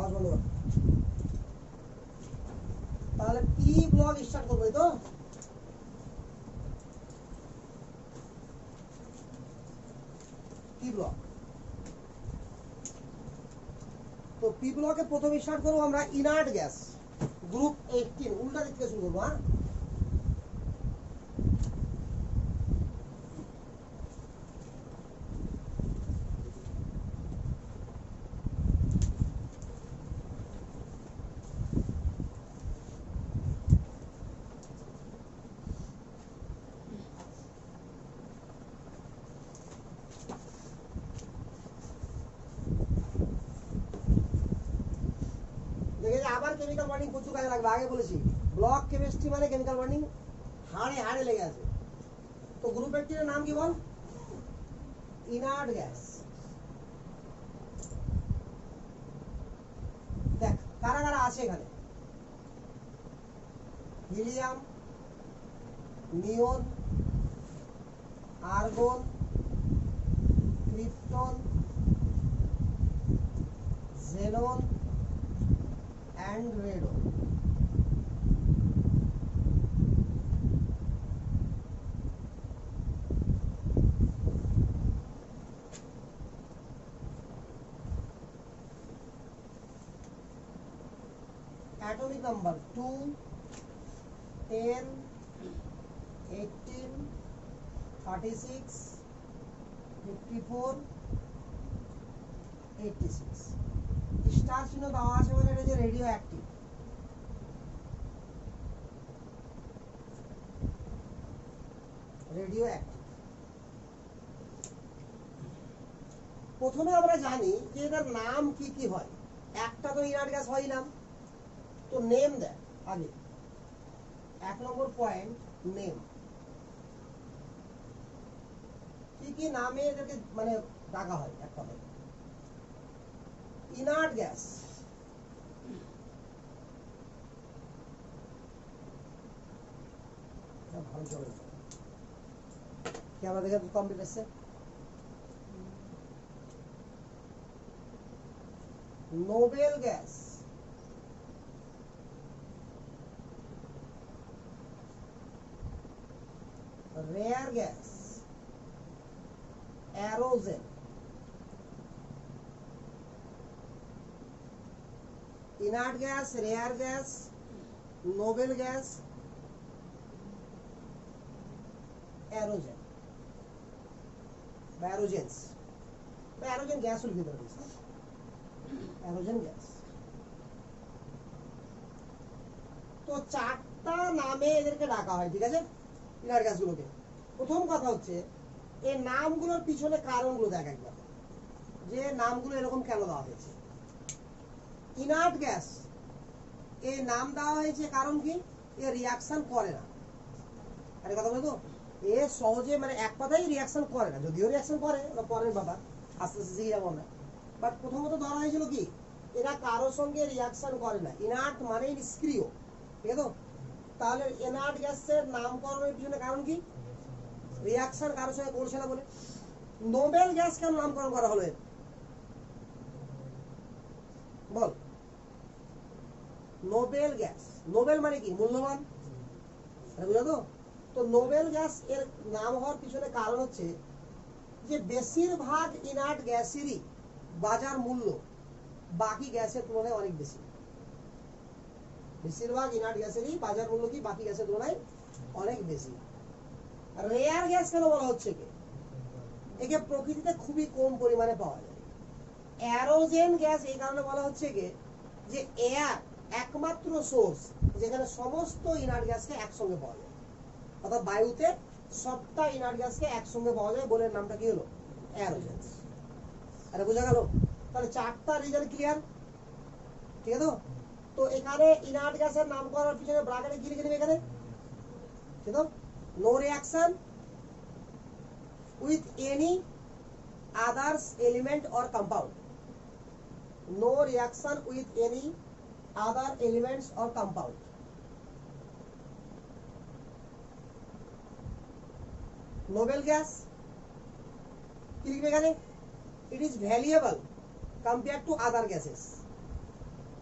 Mouse বন্ধ কর। তাহলে পি ব্লক স্টার্ট করবো তো, পি ব্লক। তো পি ব্লকে প্রথম স্টার্ট করবো আমরা ইনার্ট গ্যাস গ্রুপ 18, উল্টা দিক থেকে শুরু করবো। হ্যাঁ, আবার কেমিক্যাল বন্ডিং প্রচুর কাজে লাগবে। আগে বলেছি ব্লক কেমিস্ট্রি মানে কেমিক্যাল বন্ডিং হাড়ে হাড়ে লেগে আছে। তো গ্রুপ 18 এর নাম কি বল? Inert gas. দেখ কারা কারা আছে এখানে, helium, neon, argon, krypton, xenon and radon। atomic number 2, 10, 18, 36, 54, 86। Star চিহ্ন দেওয়া আছে মানে এটা যে রেডিও অ্যাক্টিভ। Radio active. প্রথমে আমরা জানি যে এটার নাম কি কি হয়। একটা তো ইনার্ট গ্যাস হয় নাম, তো নেম দেয় আগে। 1 নম্বর পয়েন্ট, নেম। কি কি নামে এটাকে মানে ডাকা হয় এক কথায়? ইনার্ট গ্যাস, ভালো চলে ক্যামেরা দেখে কমপ্লিট আসছে। Noble gas, rare gas, aerogen. Inert gas, rare gas, noble gas, aerogen বা অ্যারোজেন্স বা অ্যারোজেন গ্যাস লিখে দেওয়া হয়েছে। Aerogen gas. তো চারটা নামে এদেরকে ডাকা হয়, ঠিক আছে, ইনার্ট গ্যাসগুলোকে। প্রথম কথা হচ্ছে এই নামগুলোর পিছনে কারণগুলো দেখ একবার, যে নামগুলো এরকম কেন দেওয়া হয়েছে। ইনার্ট গ্যাস এই নাম দেওয়া হয়েছে কারণ কি, এ রিয়াকশন করে না। আরে কথা বলতো, এ সহজে মানে এক কথাই রিয়াকশন করে না, যদিও রিয়াকশন করে ওটা পরের ব্যাপার, আস্তে আস্তে শিখে যাবো আমরা। বাট প্রথমত ধরা হয়েছিল কি, এরা কারোর সঙ্গে রিয়াকশন করে না। ইনার্ট মানে নিষ্ক্রিয়, ঠিক আছে। তাহলে ইনার্ট গ্যাসের নামকরণের পিছনে কারণ কি, রিয়াকশন কারোর সঙ্গে করছে না বলে। নোবেল গ্যাস কেন নামকরণ করা হলো বল? নোবেল গ্যাস, নোবেল মানে কি, মূল্যবান, বুঝলো তো? তো নোবেল গ্যাস এর নাম হওয়ার পিছনে কারণ হচ্ছে যে বেশিরভাগ ইনার্ট গ্যাসেরই বাজার মূল্য বাকি গ্যাসের তুলনায় অনেক বেশি। বেশিরভাগ ইনার্ট গ্যাসেরই বাজার মূল্য কি বাকি গ্যাসের তুলনায় অনেক বেশি। রেয়ার গ্যাস কেন বলা হচ্ছে কি, একে প্রকৃতিতে খুবই কম পরিমাণে পাওয়া যায়। অ্যারোজেন গ্যাস এই কারণে বলা হচ্ছে কি, যে এয়ার একমাত্র সোর্স যেখানে সমস্ত ইনার্ট গ্যাসকে একসঙ্গে পাওয়া যায়, অর্থাৎ বায়ুতে সবটা ইনার্ট গ্যাসকে একসঙ্গে পাওয়া যায় বলে নামটা কি হলো, অ্যারোজেন্স। আরে বোঝা গেল? তাহলে চারটা রিজন ক্লিয়ার, ঠিক আছে। তো এখানে ইনার্ট গ্যাসের নাম করার পিছনে ব্র্যাকেটে কি লিখে নেবে এখানে, ঠিক আছে, no reaction with any others element or compound. No reaction with any other elements or compound. Noble gas কি লিখবে এখানে, it is valuable compared to other gases।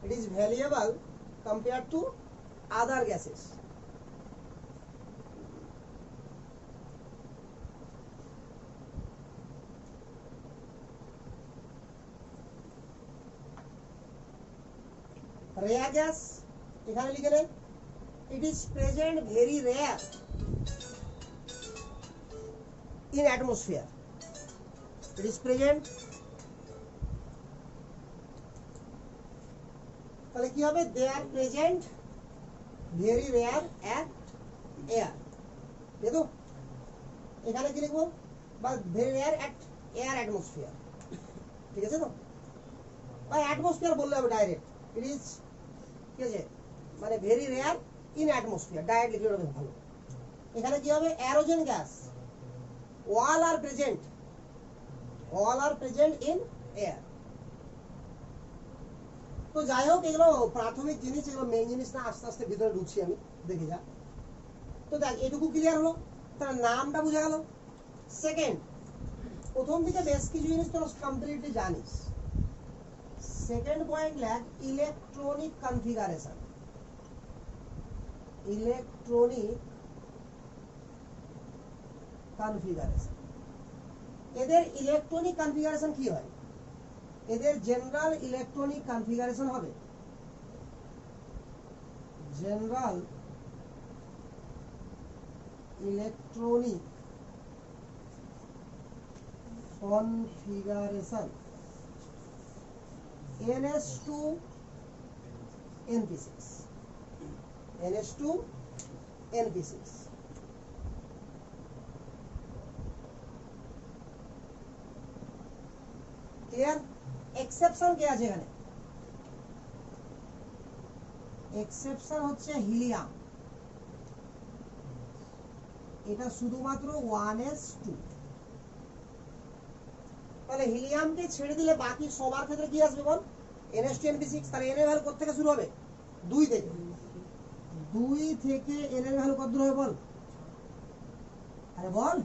it is valuable compared to other gases. Rare gas এখানে লিখে নেন, it is present very rare in atmosphere. It is present, তাহলে কি হবে, they are present very rare at air, দেখো এখানে কি লিখবো, বা very rare at air atmosphere, ঠিক আছে তো, বা atmosphere বললে হবে ডাইরেক্ট, it is ঠিক আছে, মানে very rare in atmosphere, direct লিখলে হবে ভালো। এখানে কি হবে, অ্যারোজেন gas, all are present in air. তো যাই হোক, এগুলো প্রাথমিক জিনিস, এগুলো মেইন জিনিস না, আস্তে আস্তে ভিতরে ঢুকছি আমি, দেখে যা। তো দেখ এটুকু ক্লিয়ার হলো, তার নামটা বুঝা গেল। সেকেন্ড, প্রথম দিকে বেশ কিছু জিনিস তোরা কমপ্লিটলি জানিস। সেকেন্ড পয়েন্ট লেখ ইলেকট্রনিক কনফিগারেশন। ইলেকট্রনিক কনফিগারেশন, এদের ইলেকট্রনিক কনফিগারেশন কি হয়, এদের জেনারেল ইলেকট্রনিক কনফিগারেশন হবে, general electronic configuration NH2 NP6, NH2 NP6। Clear? Exception কে আছে এখানে? এক্সেপশন হচ্ছে হিলিয়াম, এটা শুধুমাত্র 1s2। তাহলে হিলিয়ামকে ছেড়ে দিলে বাকি সবার ক্ষেত্রে কি আসবে বল, NH2 NP6। তাহলে n এর ভ্যালু কত থেকে শুরু হবে, 2 থেকে। 2 থেকে n এর ভ্যালু কত দূর হবে বল, আরে বল,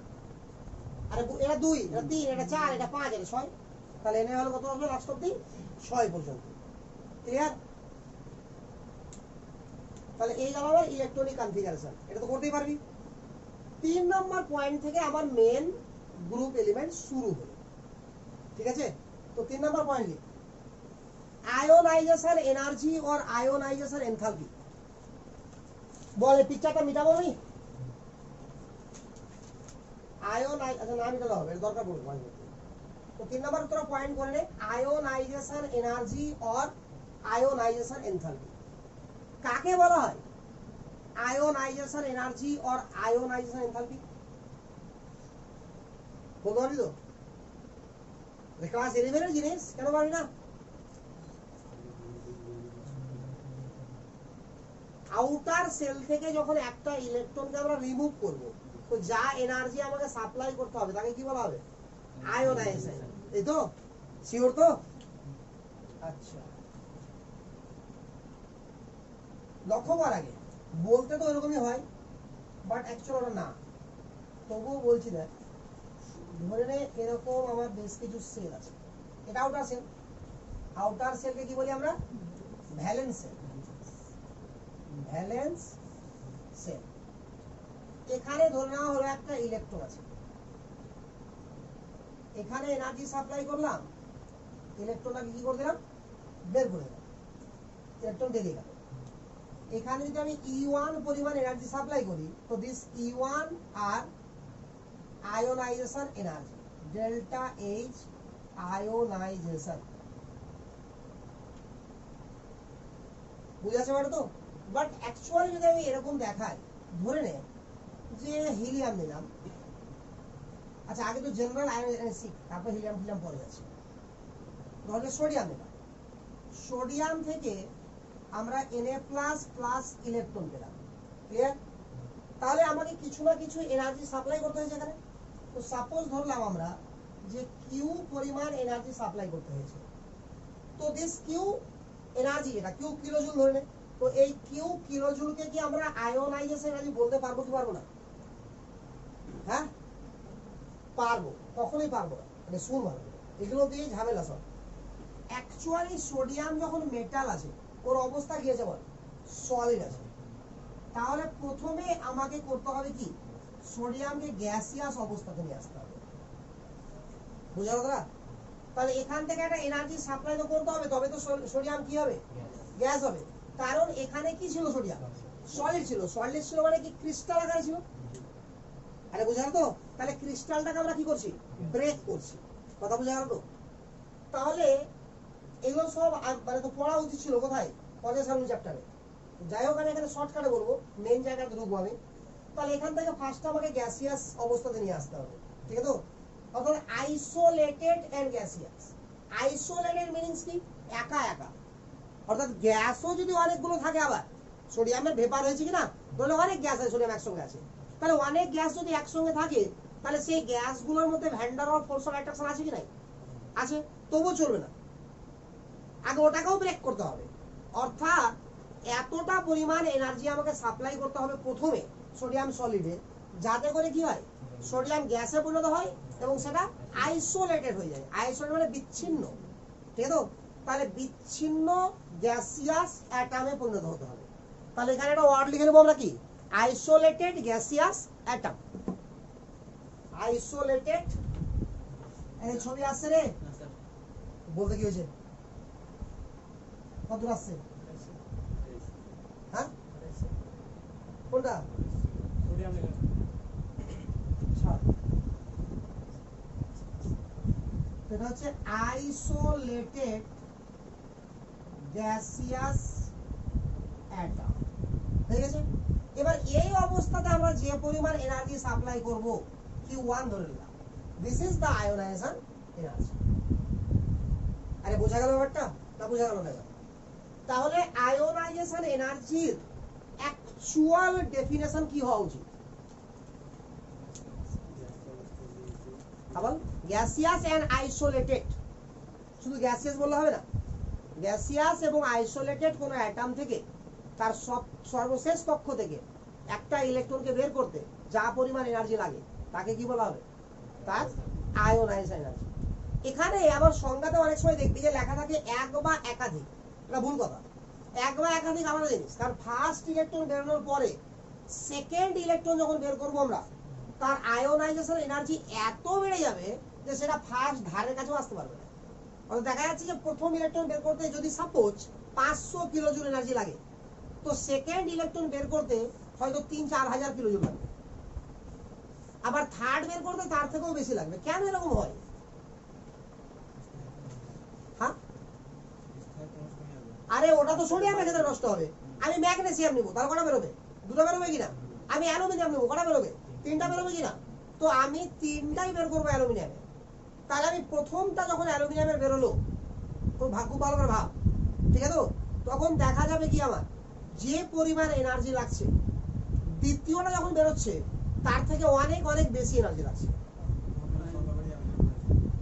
আরে এটা 2, এটা 3, এটা 4, এটা 5, এটা 6, তাহলে n এর ভ্যালু কত হবে লাস্ট অবধি, 6 পর্যন্ত। ক্লিয়ার? তাহলে এই গেল আমার ইলেকট্রনিক কনফিগারেশন, এটা তো করতেই পারবি। 3 নম্বর পয়েন্ট থেকে আমার মেন গ্রুপ এলিমেন্ট শুরু হলো, ঠিক আছে? তো 3 নম্বর পয়েন্ট লিখ, আয়োনাইজেশন এনার্জি और আয়োনাইজেশন এনথালপি। বল এই পিকচারটা মিটাবো আমি, আচ্ছা না মিটালে হবে, দরকার পড়বে। তো 3 নম্বর তোরা পয়েন্ট করে নে, আয়োনাইজেশন এনার্জি और আয়োনাইজেশন এনথালপি কাকে বলা হয়, আয়োনাইজেশন এনার্জি और আয়োনাইজেশন এনথালপি বলতে পারবি তো? ক্লাস 11 এর জিনিস কেন পারবি না? আউটার সেল থেকে যখন একটা ইলেকট্রনকে আমরা রিমুভ করব, তো যা এনার্জি আমাকে সাপ্লাই করতে হবে তাকে কি বলা হবে, আয়োনাইজেশন। এই তো শিওর তো? আচ্ছা, লক্ষ্য কর, আগে বলতে তো এরকমই হয়, বাট অ্যাকচুয়ালি ওটা না। তবুও বলছি না, ধরে নে এরকম আমার বেশ কিছু সেল আছে, এটা আউটার সেল। আউটার সেলকে কি বলি আমরা, ভ্যালেন্স সেল। ভ্যালেন্স সেল, এখানে ধরে নেওয়া হলো একটা ইলেকট্রন আছে, এখানে এনার্জি সাপ্লাই করলাম, ইলেকট্রনটাকে কি করে দিলাম, বের করে দিলাম, ইলেকট্রন বেরিয়ে গেল। এখানে যদি আমি E1 পরিমাণ এনার্জি সাপ্লাই করি, তো this E1 are ionisation energy, delta H ionisation, বুঝাচ্ছে মানে তো? বাট অ্যাকচুয়ালি যদি আমি এরকম দেখাই, ধরে নে যে হিলিয়াম নিলাম, আচ্ছা আগে তো জেনারেল আয়োনাইজেশন, তারপর হিলিয়াম ফিলিয়াম পরে যাচ্ছে। ধরে সোডিয়াম নিলাম, সোডিয়াম থেকে আমরা Na++ ইলেকট্রন পেলাম। ক্লিয়ার? তাহলে আমাকে কিছু না কিছু এনার্জি সাপ্লাই করতে হয়েছে এখানে। তো সাপোজ ধরলাম আমরা যে কিউ পরিমাণ এনার্জি সাপ্লাই করতে হয়েছে, তো দিস কিউ এনার্জি, এটা কিউ কিলোজুল ধরে নে, তো এই কিউ কিলোজুলকে কি আমরা আয়োনাইজেশন এনার্জি বলতে পারবো কি পারবো না? হ্যাঁ পারবো, কখনোই পারবো না, মানে শুন ভালো, এগুলো দিয়ে ঝামেলা সব। অ্যাকচুয়ালি সোডিয়াম যখন মেটাল আছে, ওর অবস্থা কি আছে বল, সলিড আছে। তাহলে প্রথমে আমাকে করতে হবে কি, সোডিয়ামকে গ্যাসিয়াস অবস্থাতে নিয়ে আসতে হবে। বুঝা কথা? তাহলে এখান থেকে একটা এনার্জি সাপ্লাই তো করতে হবে, তবে তো সোডিয়াম কি হবে, গ্যাস হবে। কারণ এখানে কি ছিল, সোডিয়াম সলিড ছিল। সলিড ছিল মানে কি, ক্রিস্টাল আকারে ছিল। আরে বুঝা গেল তো? তাহলে ক্রিস্টালটাকে আমরা কি করছি, ব্রেক করছি। কথা বুঝা গেল তো? তাহলে এগুলো সব মানে তো পড়া উচিত ছিল কোথায়, কনডেনসার চ্যাপ্টারে। যাই হোক, আমি এখানে শর্টকাটে বলবো, মেন জায়গাতে ঢুকবো আমি। তাহলে এখান থেকে ফার্স্ট আমাকে গ্যাসিয়াস অবস্থাতে নিয়ে আসতে হবে, ঠিক আছে তো? অর্থাৎ isolated and gaseous. Isolated meanings কি, একা একা। অর্থাৎ গ্যাসও যদি অনেকগুলো থাকে, আবার সোডিয়ামের ভেপার হয়েছে কিনা, তাহলে অনেক গ্যাস আছে, সোডিয়াম একসঙ্গে আছে। তাহলে অনেক গ্যাস যদি একসঙ্গে থাকে, তাহলে সেই গ্যাসগুলোর মধ্যে van der Waals force of attraction আছে কি নাই, আছে। তবুও চলবে না, আগে ওটাকেও ব্রেক করতে হবে। অর্থাৎ এতটা পরিমাণ এনার্জি আমাকে সাপ্লাই করতে হবে প্রথমে সোডিয়াম সলিডে, যাতে করে কি হয়, সোডিয়াম গ্যাসে পরিণত হয় এবং সেটা আইসোলেটেড হয়ে যায়। আইসোলেটেড মানে বিচ্ছিন্ন, ঠিক আছে তো? তাহলে বিচ্ছিন্ন গ্যাসিয়াস অ্যাটমে পরিণত হতে হবে। তাহলে এখানে একটা ওয়ার্ড লিখে নেবো আমরা, কি, আইসোলেটেড গ্যাসিয়াস অ্যাটম। আইসোলেটেড, এই ছবি আসছে রে, বলতে কি হয়েছে, কত আসছে, হ্যাঁ কোনটা, এটা হচ্ছে আইসোলেটেড গ্যাসিয়াস অ্যাটম, ঠিক আছে? এবার এই অবস্থাতে আমরা যে পরিমাণ এনার্জি সাপ্লাই করব, Q1 ধরে নিলাম, this is the ionisation energy. আরে বোঝা গেল ব্যাপারটা, না বোঝা গেল না? তাহলে আয়োনাইজেশন এনার্জির অ্যাকচুয়াল ডেফিনেশন কি হওয়া উচিত, আবার গ্যাসিয়াস এন্ড আইসোলেটেড। শুধু গ্যাসিয়াস বললে হবে না, গ্যাসিয়াস এবং আইসোলেটেড কোন অ্যাটম থেকে তার সর্বশেষ কক্ষ থেকে একটা ইলেকট্রনকে বের করতে যা পরিমাণ এনার্জি লাগে, তাকে কি বলা হবে, তার আয়োনাইজেশন এনার্জি। এখানে আবার সংজ্ঞাতে অনেক সময় দেখবি যে লেখা থাকে এক বা একাধিক, এটা ভুল কথা। এক বা একাধিক আলাদা জিনিস। কারণ ফার্স্ট ইলেকট্রন বেরোনোর পরে সেকেন্ড ইলেকট্রন যখন বের করবো আমরা, তার আয়োনাইজেশন এনার্জি এত বেড়ে যাবে যে সেটা ফার্স্ট ধারের কাছেও আসতে পারবে না। অর্থাৎ দেখা যাচ্ছে যে প্রথম ইলেকট্রন বের করতে যদি সাপোজ 500 কিলো জুল এনার্জি লাগে, তো সেকেন্ড ইলেকট্রন বের করতে হয়তো 3-4 হাজার কিলো জুল লাগবে। আবার থার্ড বের করতে তার থেকেও বেশি লাগবে। কেন এরকম হয়? হ্যাঁ, আরে ওটা তো সোডিয়ামের ক্ষেত্রে নষ্ট হবে। আমি ম্যাগনেসিয়াম নিব, তার কটা বেরোবে, দুটো বেরোবে কিনা? আমি অ্যালুমিনিয়াম নেবো, কটা বেরোবে, 3টা বেরোবে কিনা? তো আমি 3টাই বের করবো অ্যালুমিনিয়ামে। তাহলে আমি প্রথমটা যখন অ্যালুমিনিয়ামের বেরোলো, খুব ভালো করে ভাব, ঠিক আছে তো? তখন দেখা যাবে কি, আমার যে পরিমাণ এনার্জি লাগছে দ্বিতীয়টা যখন বেরোচ্ছে তার থেকে অনেক অনেক বেশি এনার্জি লাগছে।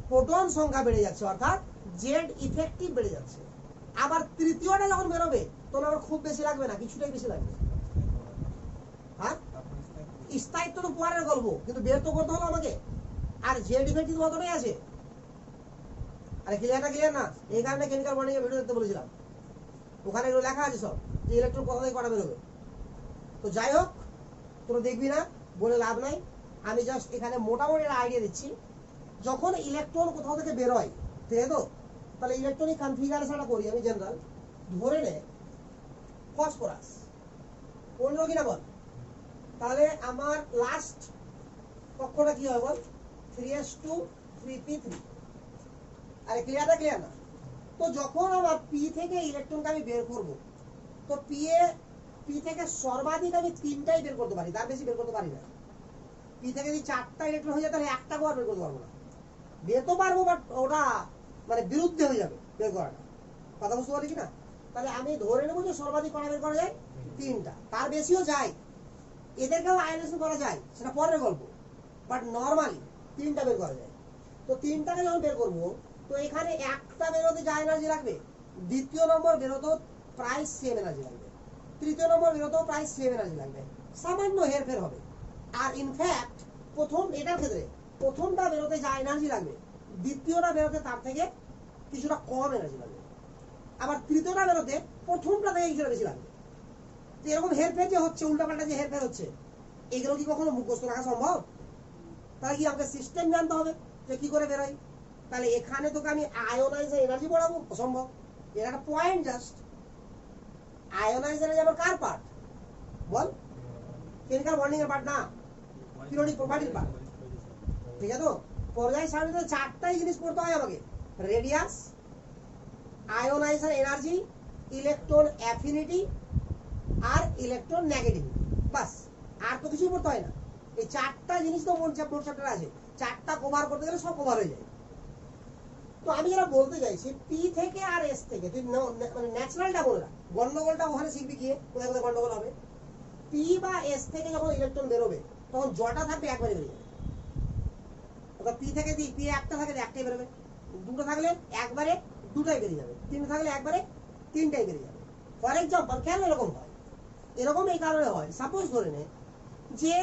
প্রোটন সংখ্যা বেড়ে যাচ্ছে, অর্থাৎ জেড ইফেক্টিভ বেড়ে যাচ্ছে। আবার তৃতীয়টা যখন বেরোবে তখন আবার খুব বেশি লাগবে না, কিছুটাই বেশি লাগবে। হ্যাঁ, স্থায়িত্ব তো পরের গল্প, কিন্তু বের তো করতে হলো আমাকে। আর জেড ইফেক্টিভ কতটাই আছে। আরে ক্লিয়ার না? এই কারণে কেমিক্যাল বন্ডিং এর ভিডিও দেখতে বলেছিলাম, ওখানে এগুলো লেখা আছে সব, যে ইলেকট্রন কোথা থেকে কটা বেরোবে। তো যাই হোক, তোরা দেখবি না বলে লাভ নাই, আমি জাস্ট এখানে মোটামুটি একটা আইডিয়া দিচ্ছি। যখন ইলেকট্রন কোথাও থেকে বেরোয়, ঠিক আছে তো? তাহলে ইলেকট্রনিক কনফিগারেশনটা করি আমি জেনারেল। ধরে নে ফসফরাস 15 কিনা বল, তাহলে আমার লাস্ট কক্ষটা কি হয় বল, 3s2 3p3। আরে ক্লিয়ার না? তো যখন আমার পি থেকে ইলেকট্রনকে আমি বের করব, তো পি থেকে সর্বাধিক আমি 3টাই বের করতে পারি, তার বেশি বের করতে পারি না। পি থেকে যদি 4টা ইলেকট্রন হয়ে যায়, তাহলে একটাকেও আর বের করতে পারবো না। বের তো পারবো, বাট ওটা মানে বিরুদ্ধে হয়ে যাবে বের করাটা। কথা বুঝতে পারি কিনা? তাহলে আমি ধরে নেবো যে সর্বাধিক কটা বের করা যায়, 3টা, তার বেশিও যায়। এদেরকেও আয়োনাইজেশন করা যায়, সেটা পরের গল্প। বাট নর্মালি 3টা বের করা যায়। তো 3টাকে যখন বের করবো, তো এখানে একটা বেরোতে যা এনার্জি লাগবে, দ্বিতীয় নম্বর বেরোতেও প্রায় সেম এনার্জি লাগবে, তৃতীয় নম্বর বেরোতেও প্রায় সেম এনার্জি লাগবে, সামান্য হেরফের হবে। আর ইনফ্যাক্ট এটার ক্ষেত্রে প্রথমটা বেরোতে যা এনার্জি লাগবে, দ্বিতীয়টা বেরোতে তার থেকে কিছুটা কম এনার্জি লাগবে। আবার তৃতীয়টা বেরোতে প্রথমটা থেকে কিছুটা বেশি লাগবে। তো এরকম হেরফের যে হচ্ছে, উল্টাপাল্টা যে হেরফের হচ্ছে, এগুলো কি কখনো মুখস্থ রাখা সম্ভব? তাহলে কি আমাকে সিস্টেম জানতে হবে যে কি করে বেরোয়। তাহলে এখানে তোকে আমি আয়োনাইজার এনার্জি পড়াবো? অসম্ভব। এটা একটা পয়েন্ট জাস্ট। আয়োনাইজার আবার কার পার্ট বল? কেমিক্যাল বন্ডিং এর পার্ট না, পিরিয়ডিক প্রপার্টির পার্ট। ঠিক আছে? তো পর্যায় সারণীতে চারটাই জিনিস পড়তে হয় আমাকে: রেডিয়াস, আয়োনাইজার এনার্জি, ইলেকট্রন অ্যাফিনিটি আর ইলেকট্রন নেগেটিভিটি। বাস, আর তো কিছুই পড়তে হয় না। এই চারটা জিনিস তো মোট চ্যাপ্টারে আছে, চারটা কভার করতে গেলে সব কভার হয়ে যায়। তো আমি যেটা বলতে চাইছি, পি থেকে আর এস থেকে তুই মানে ন্যাচারালটা বলে রাখ, গন্ডগোলটা ওখানে শিখবি গিয়ে, কোথায় কোথায় গন্ডগোল হবে। পি বা এস থেকে যখন ইলেকট্রন বেরোবে তখন জটা থাকবে একবারে বেরিয়ে যাবে। অর্থাৎ পি থেকে পি একটা থাকে একটাই বেরোবে, দুটো থাকলে একবারে দুটাই বেরিয়ে যাবে, তিনটে থাকলে একবারে তিনটাই বেরিয়ে যাবে। ফর এক্সাম্পল, কেন এরকম হয়? এরকম এই কারণে হয়, সাপোজ ধরে নে যে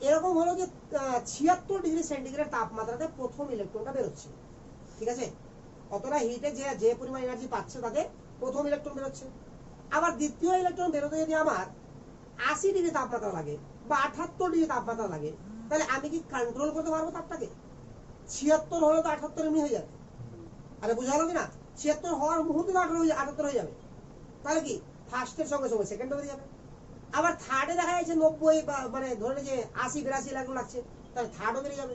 এরকম হলো যে 76 ডিগ্রি সেন্টিগ্রেড তাপমাত্রাতে প্রথম ইলেকট্রনটা বেরোচ্ছে, ঠিক আছে? অতটা হিটে যে পরিমাণ এনার্জি পাচ্ছে তাতে প্রথম ইলেকট্রন বেরোচ্ছে। আবার দ্বিতীয় ইলেকট্রন বেরোতে যদি আমার 80 ডিগ্রি তাপমাত্রা লাগে বা 78 ডিগ্রি তাপমাত্রা লাগে, তাহলে আমি কি কন্ট্রোল করতে পারবো তাপটাকে? 76 হলে তো 78 এমনি হয়ে যাবে। আরে বুঝা গেল কিনা? 76 হওয়ার মুহূর্তে তো 78 হয়ে যাবে। তাহলে কি ফার্স্টের সঙ্গে সঙ্গে সেকেন্ডও বেরিয়ে যাবে। আবার থার্ডে দেখা যাচ্ছে 90 বা মানে ধরে যে 80-82 এরকম লাগছে, তাহলে থার্ডও বেরিয়ে যাবে।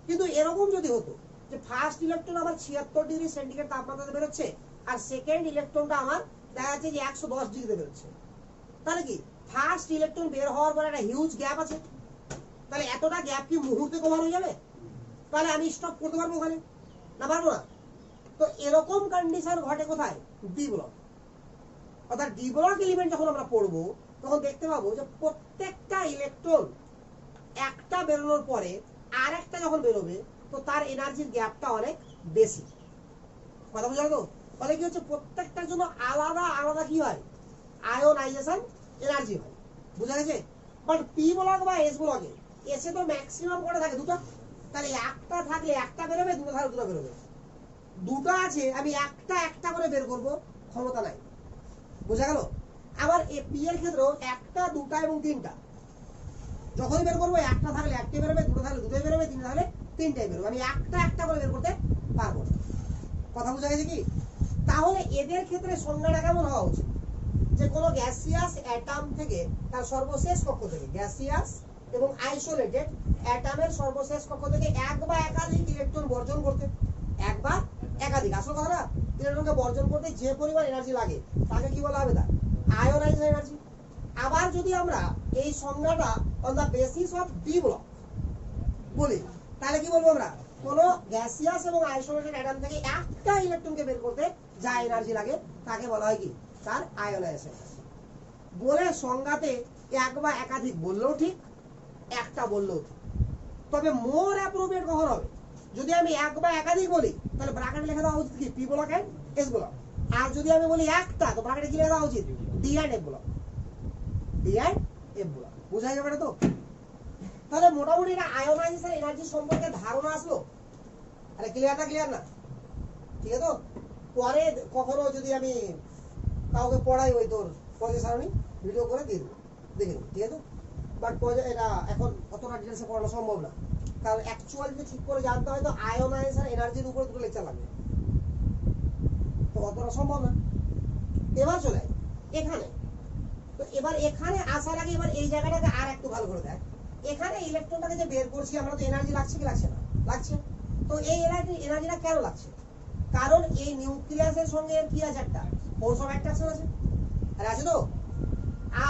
কিন্তু এরকম যদি হতো যে ফার্স্ট ইলেকট্রন আমার 76 ডিগ্রি সেন্টিগ্রেড তাপমাত্রাতে বেরোচ্ছে আর সেকেন্ড ইলেকট্রনটা আমার দেখা যাচ্ছে যে 110 ডিগ্রিতে বেরোচ্ছে, তাহলে কি ফার্স্ট ইলেকট্রন বের হওয়ার পরে একটা হিউজ গ্যাপ আছে, তাহলে এতটা গ্যাপ কি মুহূর্তে কভার হয়ে যাবে? তাহলে আমি স্টপ করতে পারবো ওখানে? না, পারবো না। তো এরকম কন্ডিশন ঘটে কোথায়? D block. অর্থাৎ ডি ব্লক এলিমেন্ট যখন আমরা পড়বো তখন দেখতে পাবো যে প্রত্যেকটা ইলেকট্রন একটা বেরোনোর পরে আর একটা যখন বেরোবে তো তার এনার্জির গ্যাপটা অনেক বেশি। কথা বোঝা তো? ফলে কি হচ্ছে, প্রত্যেকটার জন্য আলাদা আলাদা কি হয়? আয়োনাইজেশন এনার্জি হয়। বুঝা গেছে? বাট পি ব্লক বা এস ব্লকে এসে তো ম্যাক্সিমাম করে থাকে দুটো, তাহলে একটা থাকলে একটা বেরোবে, দুটো থাকলে দুটো বেরোবে। দুটো আছে, আমি একটা একটা করে বের করবো, ক্ষমতা নাই। বোঝা গেল? আবার পি এর ক্ষেত্রেও একটা, দুটা এবং তিনটা যখনই বের করবো, একটা থাকলে একটাই বেরোবে, দুটো থাকলে দুটোই বেরোবে, তিনটা থাকলে তিনটাই বেরোবে। আমি একটা একটা করে বের করতে পারবো না। কথা বোঝা গেছে কি? তাহলে এদের ক্ষেত্রে সংজ্ঞাটা কেমন হওয়া উচিত? যে কোনো গ্যাসিয়াস অ্যাটম থেকে তার সর্বশেষ কক্ষ থেকে, গ্যাসিয়াস এবং আইসোলেটেড অ্যাটমের সর্বশেষ কক্ষ থেকে এক বা একাধিক ইলেকট্রন বর্জন করতে, এক বা একাধিক, আসল কথা না, ইলেকট্রনকে বর্জন করতে যে পরিমাণ এনার্জি লাগে তাকে কি বলা হবে? তার আয়োনাইজড এনার্জি। আবার যদি আমরা এই সংজ্ঞাটা on the basis of D block বলি, তাহলে কি বলবো আমরা? কোন গ্যাসিয়াস এবং আইসোলেটেড অ্যাটম থেকে একটা ইলেকট্রনকে বের করতে যা এনার্জি লাগে তাকে বলা হয় কি? তার আয়োনাইজেশন বলে। সংজ্ঞাতে এক বা একাধিক বললেও ঠিক, একটা বললেও ঠিক। তবে মোর অ্যাপ্রোপ্রিয়েট কখন হবে? যদি আমি এক বা একাধিক বলি তাহলে ব্র্যাকেটে লিখে দেওয়া উচিত কি? P block and S block. আর যদি আমি বলি একটা, তো ব্র্যাকেটে কি লিখে দেওয়া উচিত? D and F block. D and F block. বুঝা যাবে না তো? তাহলে মোটামুটি এটা আয়োনাইজেশন এনার্জি সম্পর্কে ধারণা আসলো। আরে ক্লিয়ার না? ঠিক আছে তো? পরে কখনো যদি আমি কাউকে পড়াই ওই তোর পর্যায় সারণী ভিডিও করে দিয়ে দেবো, দেখে নেবো, ঠিক আছে? বাট এটা এখন অতটা ডিটেলসে পড়ানো সম্ভব না, কারণ অ্যাকচুয়ালি যদি ঠিক করে জানতে হয় তো আয়োনাইজেশন এনার্জির উপরে দুটো লেকচার লাগবে, তো অতটা সম্ভব না। এবার চলে এখানে। তো এবার এখানে আসার আগে এবার এই জায়গাটাকে আর একটু ভালো করে দেখ। এখানে ইলেকট্রনটাকে যে বের করছি আমরা, তো এনার্জি লাগছে কি লাগছে না? লাগছে। তো এই এনার্জিটা কেন লাগছে? কারণ এই নিউক্লিয়াসের সঙ্গে কি আছে? একটা ফোর্স অফ অ্যাট্রাকশন আছে, আর আছে তো।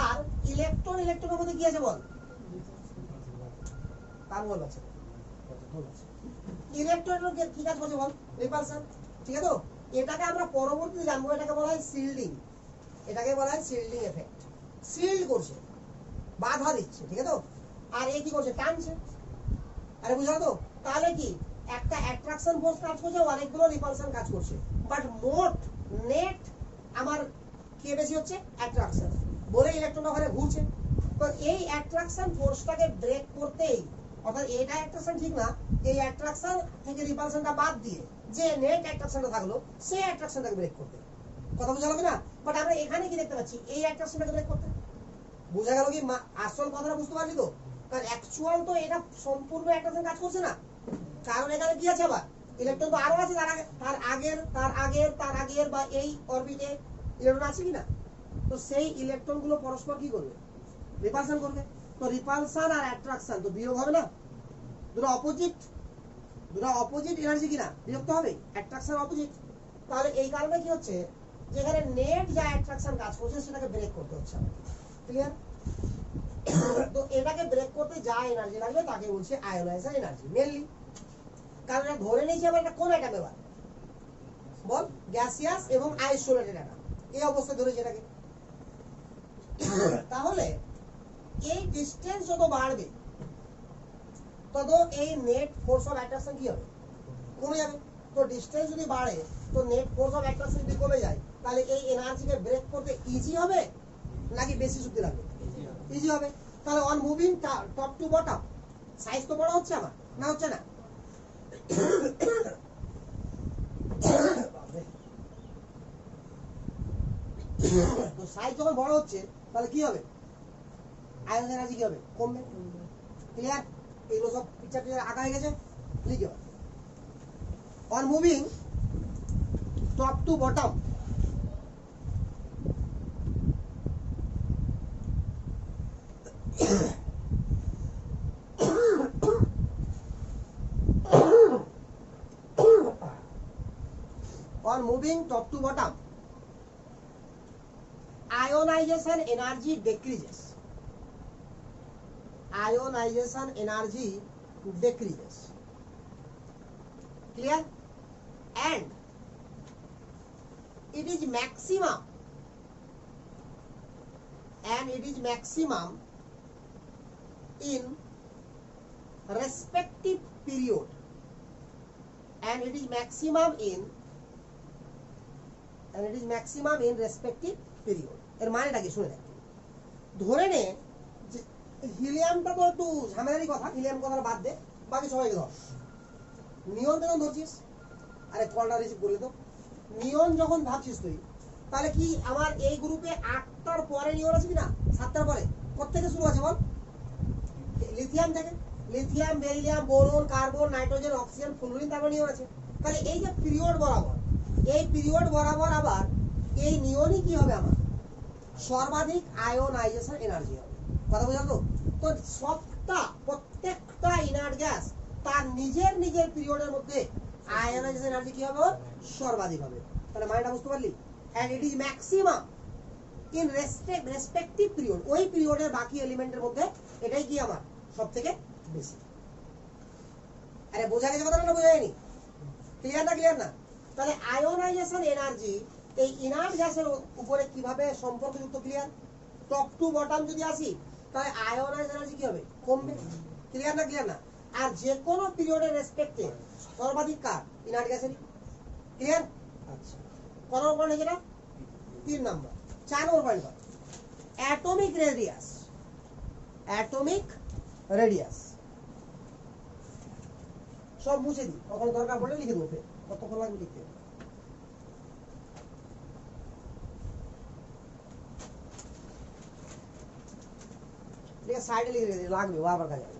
আর ইলেকট্রনের মধ্যে কি আছে বল? কার বল আছে? ইলেকট্রনের কি কাজ করছে বল? রিপালশন। ঠিক আছে তো? এটাকে আমরা পরবর্তীতে জানবো, এটাকে বলা হয় শিল্ডিং। এটাকে বলা হয় শিল্ডিং এফেক্ট। শিল্ড করছে, বাধা দিচ্ছে, ঠিক আছে তো? আর এই কি করছে? টানছে। আরে বুঝলো তো? তাহলে কি একটা অ্যাট্রাকশন ফোর্স কাজ করছে, অনেকগুলো রিপালশন কাজ করছে, বাট মোট নেট আমার কে বেশি হচ্ছে? অ্যাট্রাকশন। বলে ইলেকট্রনটা ওখানে ঘুরছে। তো এই অ্যাট্রাকশন ফোর্সটাকে ব্রেক করতেই, অর্থাৎ এটা অ্যাট্রাকশন ঠিক না, এই অ্যাট্রাকশন থেকে রিপালশনটা বাদ দিয়ে যে নেট অ্যাট্রাকশনটা থাকলো সেই অ্যাট্রাকশনটাকে ব্রেক করতে কথা বোঝা গেল না? বাট আমরা এখানে কি দেখতে পাচ্ছি, এই অ্যাট্রাকশনটাকে ব্রেক করতে। বোঝা গেল কি আসল কথাটা বুঝতে পারলি তো? কারণ অ্যাকচুয়াল তো এটা সম্পূর্ণ অ্যাট্রাকশন কাজ করছে না, কারণ এখানে কি আছে আবার ইলেকট্রন তো আরো আছে, তার আগের বা এই অরবিটে ইলেকট্রন আছে কিনা। তো সেই ইলেকট্রন গুলো পরস্পর কি করবে, রিপালশন করবে। তো রিপালশন আর অ্যাট্রাকশন তো বিয়োগ হবে না, দুটো অপোজিট এনার্জি কিনা, বিরক্ত হবে, অ্যাট্রাকশন অপোজিট। তাহলে এই কারণে কি হচ্ছে, যেখানে নেট যা অ্যাট্রাকশন কাজ করছে সেটাকে ব্রেক করতে হচ্ছে আমাদের। ক্লিয়ার? তো এটাকে ব্রেক করতে যা এনার্জি লাগবে তাকে বলছে আয়োনাইজার এনার্জি মেনলি। কারণ এটা ধরে নিয়েছি আবার এটা কোন অ্যাটম, এবার বল, গ্যাসিয়াস এবং আইসোলেটেড অ্যাটম, এই অবস্থায় ধরেছি এটাকে। তাহলে এই ডিসটেন্স যত বাড়বে তত এই নেট ফোর্স অফ অ্যাট্রাকশন কি হবে, কমে যাবে। তো ডিসটেন্স যদি বাড়ে তো নেট ফোর্স অফ অ্যাট্রাকশন যদি কমে যায়, তাহলে এই এনার্জিকে ব্রেক করতে ইজি হবে নাকি বেশি শক্তি লাগবে? ইজি হবে। তাহলে on moving top to bottom size তো বড় হচ্ছে আমার, না হচ্ছে না? তো সাইজ যখন বড় হচ্ছে তাহলে কি হবে, আয়ন এনার্জি কি হবে, কমবে। ক্লিয়ার? এগুলো সব পিকচার আঁকা হয়ে গেছে, লিখে on moving top to bottom on moving top to bottom ionization energy decreases, ionization energy decreases. Clear? And it is maximum in respective period, and it is maximum in respective period. এর মানেটা কি শুনে দেখ। ধরে নে যে হিলিয়ামটা তো একটু ঝামেলারই কথা, হিলিয়াম কথাটা বাদ দে, বাকি সবাইকে ধর। নিয়ন যখন ধরছিস, আরে কলটা রিসিভ করলে তো, নিয়ন যখন ভাবছিস তুই, তাহলে কি আমার এই গ্রুপে 8টার পরে নিয়ন আছে কিনা, 7টার পরে? কোথা থেকে শুরু আছে বল? লিথিয়াম থেকে। Lithium, beryllium, boron, carbon, nitrogen, oxygen, fluorine, তারপর নিয়ন আছে। তাহলে এই যে পিরিয়ড বরাবর, এই পিরিয়ড বরাবর আবার এই নিয়নই কি হবে, আমার সর্বাধিক আয়োনাইজেশন এনার্জি হবে। কথা বোঝা তো? তো প্রত্যেকটা ইনার্ট গ্যাস তার নিজের পিরিয়ডের মধ্যে আয়োনাইজেশন এনার্জি কি হবে, সর্বাধিক হবে। তাহলে মানেটা বুঝতে পারলি? And it is maximum in respective period, ওই পিরিয়ডের বাকি এলিমেন্টের মধ্যে এটাই কি আমার সবথেকে বেশি। আরে বোঝা গেছে কথাটা না বোঝা যায়নি? ক্লিয়ার না? ক্লিয়ার না? তাহলে আয়োনাইজেশন এনার্জি এই ইনার্ট গ্যাসের উপরে কিভাবে সম্পর্কযুক্ত? ক্লিয়ার? টপ টু বটম যদি আসি তাহলে আয়োনাইজেশন এনার্জি কি হবে, কমবে। ক্লিয়ার না? ক্লিয়ার না? আর যে কোনো পিরিয়ডের রেসপেক্টে সর্বাধিক কার, ইনার্ট গ্যাসের। ক্লিয়ার? আচ্ছা, কোন পয়েন্ট যেটা 3 নাম্বার। 4 নম্বর পয়েন্ট কর, অ্যাটমিক রেডিয়াস। সব মুছে দিই, কখনো দরকার পড়লে লিখে দেবো, কতক্ষণ লাগবে লিখতে। সাইডে লিখে লাগবে, বারবার কাজে লাগবে।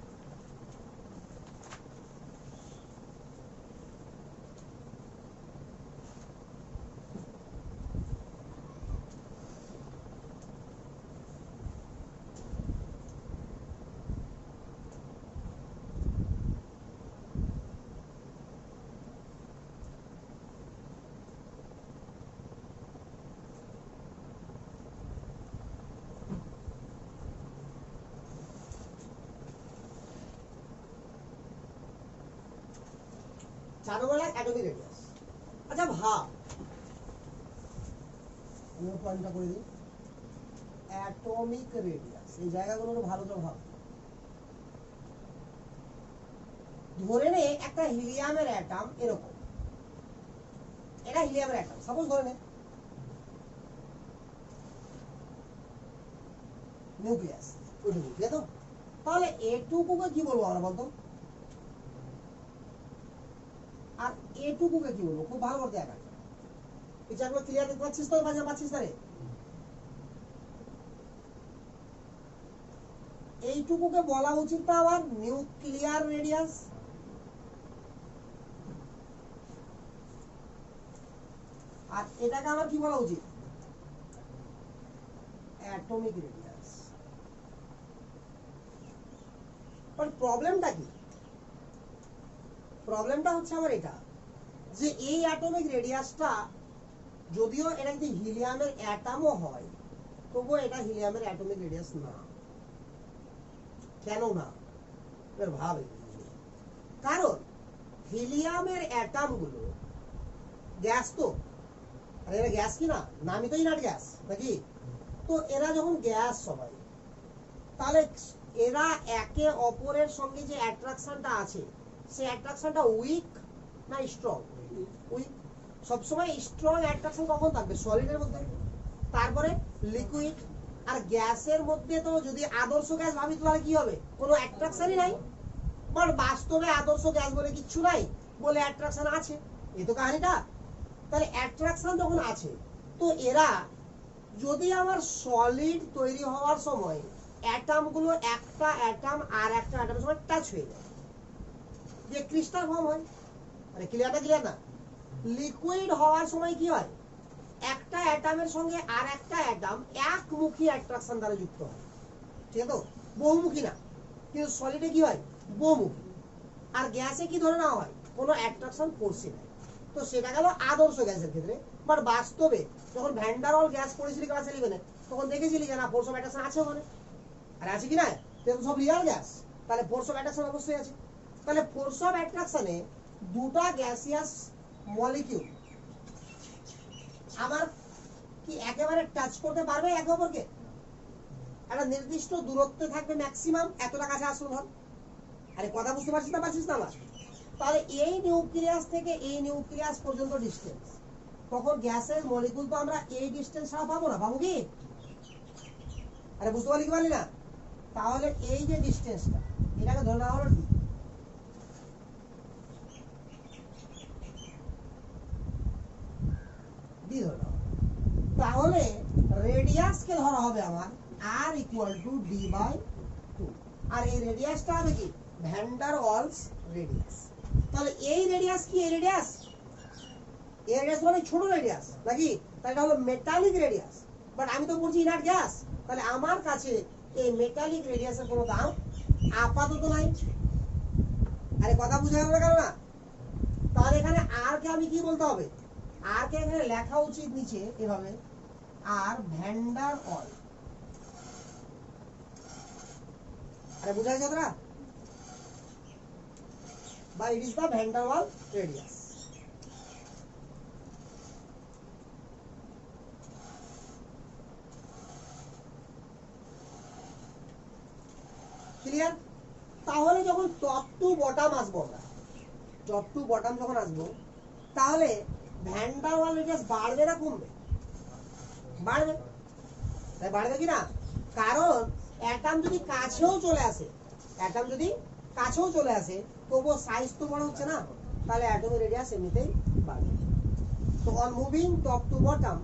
Atomic radius. আচ্ছা ভাব, আমি পয়েন্টটা করে দিই, অ্যাটমিক রেডিয়াস এই জায়গাগুলো ভালো করে ভাব। ধরে নে একটা হিলিয়ামের অ্যাটম এরকম, এটা হিলিয়ামের অ্যাটম সাপোজ ধরে নে, নিউক্লিয়াস ওইটুকু, ঠিক আছে? তাহলে এটুকুকে কি বলবো আমরা বলতো, আর এটুকুকে কি বলবো? খুব ভালো করতে একা, পিকচারগুলো ক্লিয়ার দেখতে পাচ্ছিস তো? বাজে পাচ্ছিস না রে? এইটুকুকে বলা উচিত না আমার নিউক্লিয়ার রেডিয়াস। আর এটাকে আমার কি বলা উচিত? Atomic radius. বাট প্রবলেমটা কি? প্রবলেমটা হচ্ছে আমার এটা যে এই অ্যাটমিক রেডিয়াসটা যদিও এটা যদি হিলিয়ামের অ্যাটমও হয় তবুও এটা হিলিয়ামের অ্যাটমিক রেডিয়াস না। কেন না? এর ভাবে কারণ হিলিয়ামের অ্যাটমগুলো গ্যাস তো, আর এরা গ্যাস কি না? নামই তো ইনার্ট গ্যাস নাকি? তো এরা যখন গ্যাস সবাই, তাহলে এরা একে অপরের সঙ্গে যে অ্যাট্রাকশনটা আছে সেই অ্যাট্রাকশনটা উইক না স্ট্রং? উইক। সবসময় স্ট্রং অ্যাট্রাকশন কখন থাকবে? সলিডের মধ্যে, তারপরে লিকুইড। আর গ্যাসের মধ্যে তো যদি আদর্শ গ্যাস ভাবি তাহলে কি হবে? কোনো অ্যাট্রাকশনই নাই। বাট বাস্তবে আদর্শ গ্যাস বলে কিচ্ছু নাই, বলে অ্যাট্রাকশন আছে। এই তো কাহিনীটা। তাহলে অ্যাট্রাকশন যখন আছে তো এরা যদি আমার সলিড তৈরি হওয়ার সময় অ্যাটমগুলো একটা অ্যাটম আর একটা অ্যাটমের সঙ্গে টাচ হয়ে যায়, যে ক্রিস্টাল ফর্ম হয়। আরে ক্লিয়ার না? লিকুইড হওয়ার সময় কি হয়? একটা অ্যাটমের সঙ্গে আর একটা অ্যাটম একমুখী অ্যাট্রাকশন দ্বারা যুক্ত হয়, ঠিক আছে তো? বহুমুখী না। কিন্তু সলিডে কি হয়? বহুমুখী। আর গ্যাসে কি ধরে নেওয়া হয়? কোনো অ্যাট্রাকশন ফোর্সই নাই। তো সেটা গেল আদর্শ গ্যাসের ক্ষেত্রে। বাট বাস্তবে যখন ভ্যান ডার ওয়াল গ্যাস পড়েছিলি ক্লাস 11 তখন দেখেছিলি যে না ফোর্স অফ অ্যাট্রাকশন আছে ওখানে। আর আছে কি না? তো সব রিয়াল গ্যাস, তাহলে ফোর্স অফ অ্যাট্রাকশন অবশ্যই আছে। তাহলে ফোর্স অফ অ্যাট্রাকশনে দুটা গ্যাসিয়াস মলিকিউল আমার কি একেবারে টাচ করতে পারবে একে অপরকে? একটা নির্দিষ্ট দূরত্বে থাকবে, ম্যাক্সিমাম এতটা কাছে আসলো ধর। আরে কথা বুঝতে পারছিস না আমার? তাহলে এই নিউক্লিয়াস থেকে এই নিউক্লিয়াস পর্যন্ত ডিস্টেন্স, তখন গ্যাসের মলিকুল তো আমরা এই ডিস্টেন্স ছাড়া পাবো না, পাবো কি? আরে বুঝতে পারলি কি পারলি না? তাহলে এই যে ডিস্টেন্সটা এটাকে ধরে নেওয়া হলো ডি ধরে নেওয়া। তাহলে রেডিয়াসকে ধরা হবে আমার r equal to D by 2। আর এই রেডিয়াসটা হবে কি? Van der Waals radius. তাহলে এই রেডিয়াস কি? এই রেডিয়াস মানে ছোট রেডিয়াস নাকি? তাহলে এটা হলো মেটালিক রেডিয়াস। বাট আমি তো বলছি ইনার্ট গ্যাস, তাহলে আমার কাছে এই মেটালিক রেডিয়াসের কোনো দাম আপাতত নাই। আরে কথা বুঝা গেল না কেন না? তাহলে এখানে আর কে আমি কি বলতে হবে? আর কে এখানে লেখা উচিত নিচে এভাবে, আর ভ্যান ডার ওয়াল। আরে বুঝা গেছে না? বা it is the van der wall radius. Clear? তাহলে যখন টপ টু বটম আসবো, আমরা টপ টু বটম যখন আসবো, তাহলে ভ্যান ডার ওয়াল রেডিয়াস বাড়বে না কমবে? বাড়বে। তাই বাড়বে কি না? কারণ অ্যাটম যদি কাছেও চলে আসে তবুও সাইজ তো বড় হচ্ছে না, তাহলে অ্যাটমের রেডিয়াস এমনিতেই বাড়বে। তো on moving top to bottom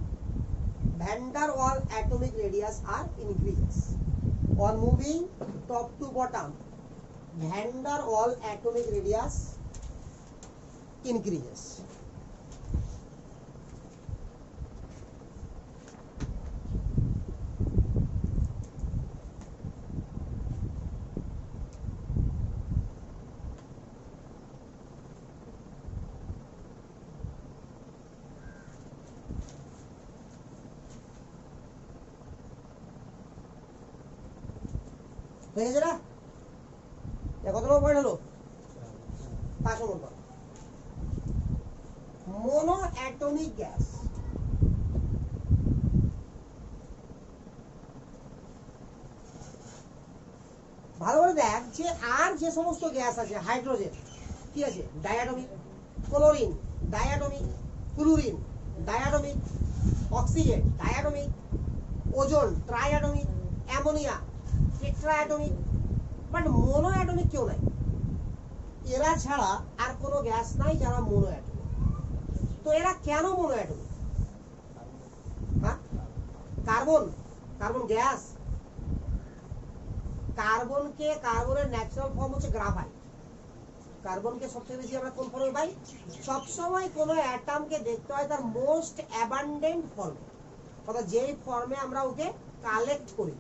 van der Waal atomic radius are increases. On moving top to bottom, Van der Waal atomic radius increases. হয়ে গেছে না? কত নম্বর পয়েন্ট হলো? 5 নম্বর। Mono atomic gas. ভালো করে দেখ যে আর যে সমস্ত গ্যাস আছে, হাইড্রোজেন কি আছে? Diatomic. Chlorine diatomic. Fluorine diatomic. Oxygen diatomic. Ozone triatomic. Ammonia tetraatomic. But mono atomic কেউ নাই। এরা ছাড়া আর কোনো গ্যাস নাই যারা মোনো অ্যাটমিক। তো এরা কেন mono atomic? Carbon, carbon gas, কার্বনকে, কার্বনের ন্যাচারাল ফর্ম হচ্ছে গ্রাফাইট। কার্বনকে সবচেয়ে বেশি আমরা কোন ফর্মে পাই? সবসময় কোনো অ্যাটমকে দেখতে হয় তার মোস্ট অ্যাবান্ডেন্ট ফর্মে, অর্থাৎ যেই ফর্মে আমরা ওকে কালেক্ট করি,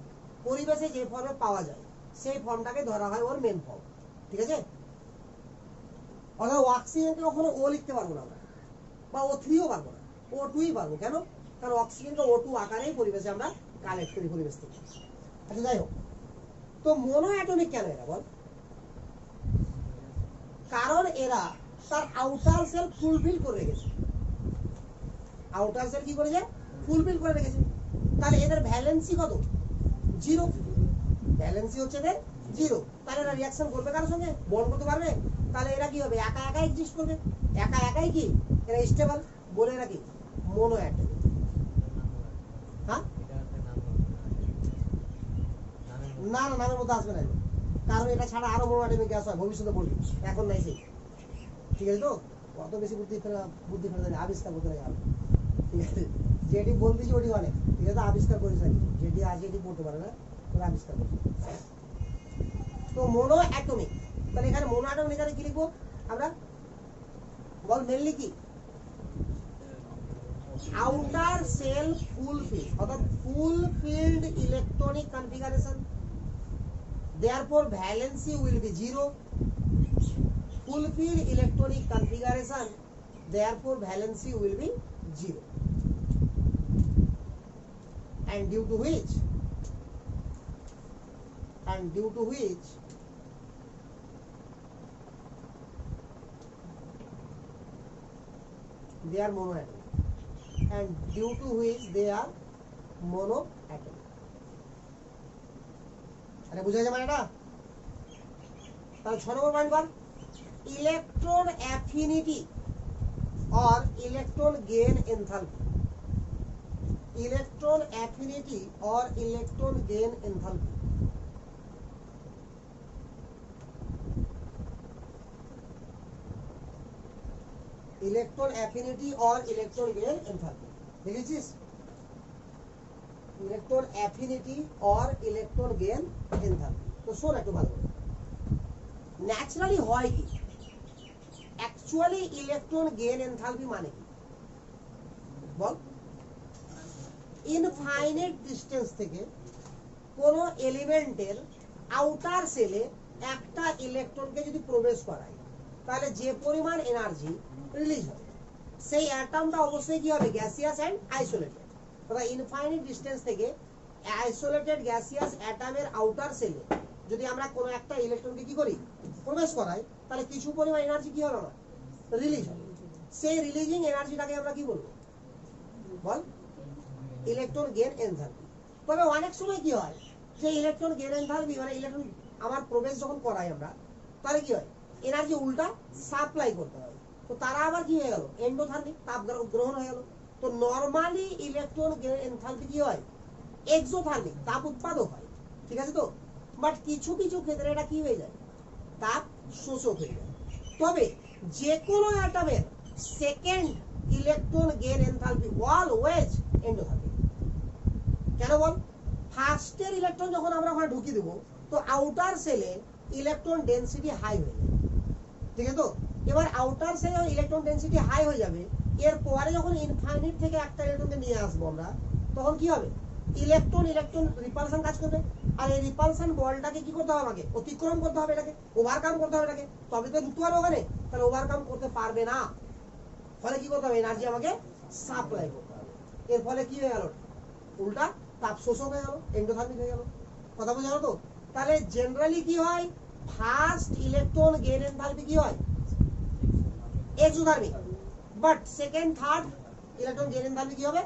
পরিবেশে যে ফর্মে পাওয়া যায় সেই ফর্মটাকে ধরা হয় ওর মেন ফর্ম। ঠিক আছে? অর্থাৎ অক্সিজেনকে কখনো ও লিখতে পারবো না আমরা, বা ও থ্রিও পারবো না, ও টুই পারবো। কেন? কারণ অক্সিজেনকে ও টু আকারেই পরিবেশে আমরা কালেক্ট করি পরিবেশ থেকে। আচ্ছা যাই হোক, তো মোনো অ্যাটমিক কেন এরা বল? কারণ এরা তার আউটার সেল ফুলফিল করে রেখেছে। আউটার সেল কি করেছে? ফুলফিল করে রেখেছে। তাহলে এদের ভ্যালেন্সি কত? জিরো। ভ্যালেন্সি হচ্ছে এদের জিরো। তাহলে এরা রিঅ্যাকশন করবে কার সঙ্গে? বন্ড করতে পারবে? তাহলে এরা কি হবে? একা একা এক্সিস্ট করবে। একা একাই কি এরা স্টেবল, বলে এরা কি মোনো অ্যাটমিক। হ্যাঁ, না না, নামের মধ্যে আসবে না, কারণ এটা ছাড়া আরো মোনো অ্যাটমিক গ্যাস হয়, ভবিষ্যতে পড়বি, এখন নাই সেই। ঠিক আছে তো? অত বেশি বুদ্ধি ফেলে আবিষ্কার করতে লাগে। ঠিক আছে, যেটি বলতেছি ওটি অনেক। ঠিক আছে, আবিষ্কার করিস নাকি? যেটি আজ যেটি পড়তে পারে না ওরা আবিষ্কার করছে। তো মোনো অ্যাটমিক, তাহলে এখানে মোনো অ্যাটমিক এখানে কি লিখবো আমরা? বল মেনলি কি? আউটার সেল ফুলফিল, অর্থাৎ fulfilled electronic configuration, therefore valency will be 0. Fulfilled electronic configuration, therefore valency will be 0. And due to which they are monoatomic, and due to which they are monoatomic. আরে বুঝা যায় মানে এটা? তাহলে 6 নম্বর point কর, electron affinity or electron gain enthalpy. Electron affinity or electron gain enthalpy. Electron affinity or electron gain enthalpy. দেখেছিস? Electron affinity or electron gain enthalpy. তো শোন একটু ভালো করে। ন্যাচারালি হয় কি? অ্যাকচুয়ালি ইলেকট্রন গেইন এনথালপি মানে কি বল? ইনফাইনাইট ডিসটেন্স থেকে কোন এলিমেন্টের আউটার সেলে একটা ইলেকট্রনকে যদি প্রবেশ করায় তাহলে যে পরিমাণ এনার্জি রিলিজ হবে সেই অ্যাটমটা অবশ্যই কি হবে? Gaseous and isolated. তবে ইনফাইনাইট ডিসটেন্স থেকে আইসোলেটেড গ্যাসিয়াস অ্যাটমের আউটার সেলে যদি আমরা কোনো একটা ইলেকট্রনকে কি করি? প্রবেশ করাই, তাহলে কিছু পরিমাণ এনার্জি কি হবে? আমার রিলিজ হবে। সেই রিলিজিং এনার্জিটাকে আমরা কি বলবো বল? Electron gain enthalpy. তবে অনেক সময় কি হয় যে ইলেকট্রন গেইন এনথালপি মানে ইলেকট্রন আমার প্রবেশ যখন করাই আমরা, তাহলে কি হয়? এনার্জি উল্টা সাপ্লাই করতে হয়। তো তারা আবার কি হয়ে গেল? এন্ডোথার্মিক, তাপ গ্রহণ হয়ে গেল। তো নরমালি ইলেকট্রন গেইন এনথালপি কি হয়? এক্সোথার্মিক, তাপ উৎপাদক হয়। ঠিক আছে তো? বাট কিছু কিছু ক্ষেত্রে এটা কি হয়ে যায়? তাপ শোষক হয়ে যায়। তবে যে কোনো অ্যাটমের second electron gain enthalpy always endothermic. কেন বল? ফার্স্টের ইলেকট্রন যখন আমরা ওখানে ঢুকিয়ে দেবো তো আউটার সেলে ইলেকট্রন ডেনসিটি হাই হয়ে যাবে। ঠিক আছে তো? এবার আউটার সেলে ইলেকট্রন ডেনসিটি হাই হয়ে যাবে, এরপরে যখন ইনফাইনাইট থেকে একটা ইলেকট্রনকে নিয়ে আসবো আমরা, তখন কি হবে? ইলেকট্রন রিপালশন কাজ করবে। আর এই রিপালশন বলটাকে কি করতে হবে? আমাকে অতিক্রম করতে হবে, এটাকে ওভারকাম করতে হবে এটাকে, তবে তো ঢুকতে পারবে ওখানে। তাহলে ওভারকাম করতে পারবে না, ফলে কি করতে হবে? এনার্জি আমাকে সাপ্লাই করতে হবে। এর ফলে কি হয়ে গেল? উল্টা তাপ শোষক হয়ে গেল, এন্ডোথার্মিক হয়ে গেল। কথা বুঝা গেল তো? তাহলে জেনারেলি কি হয়? ফার্স্ট ইলেকট্রন গেইন এনথালপি কি হয়? Exothermic. But second third electron gain enthalpy কি হবে?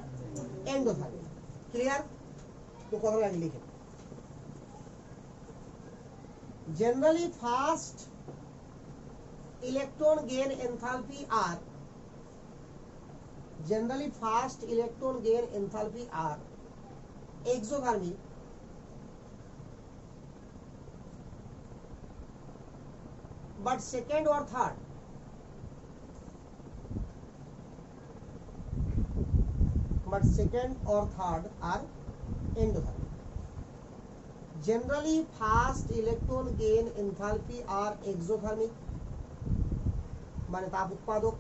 এন্ডোথার্মিক। ক্লিয়ার? তো কথা আগে লিখে, generally fast electron gain enthalpy are exothermic, but second or third are endothermic. Generally first electron gain enthalpy are exothermic মানে তাপ উৎপাদক,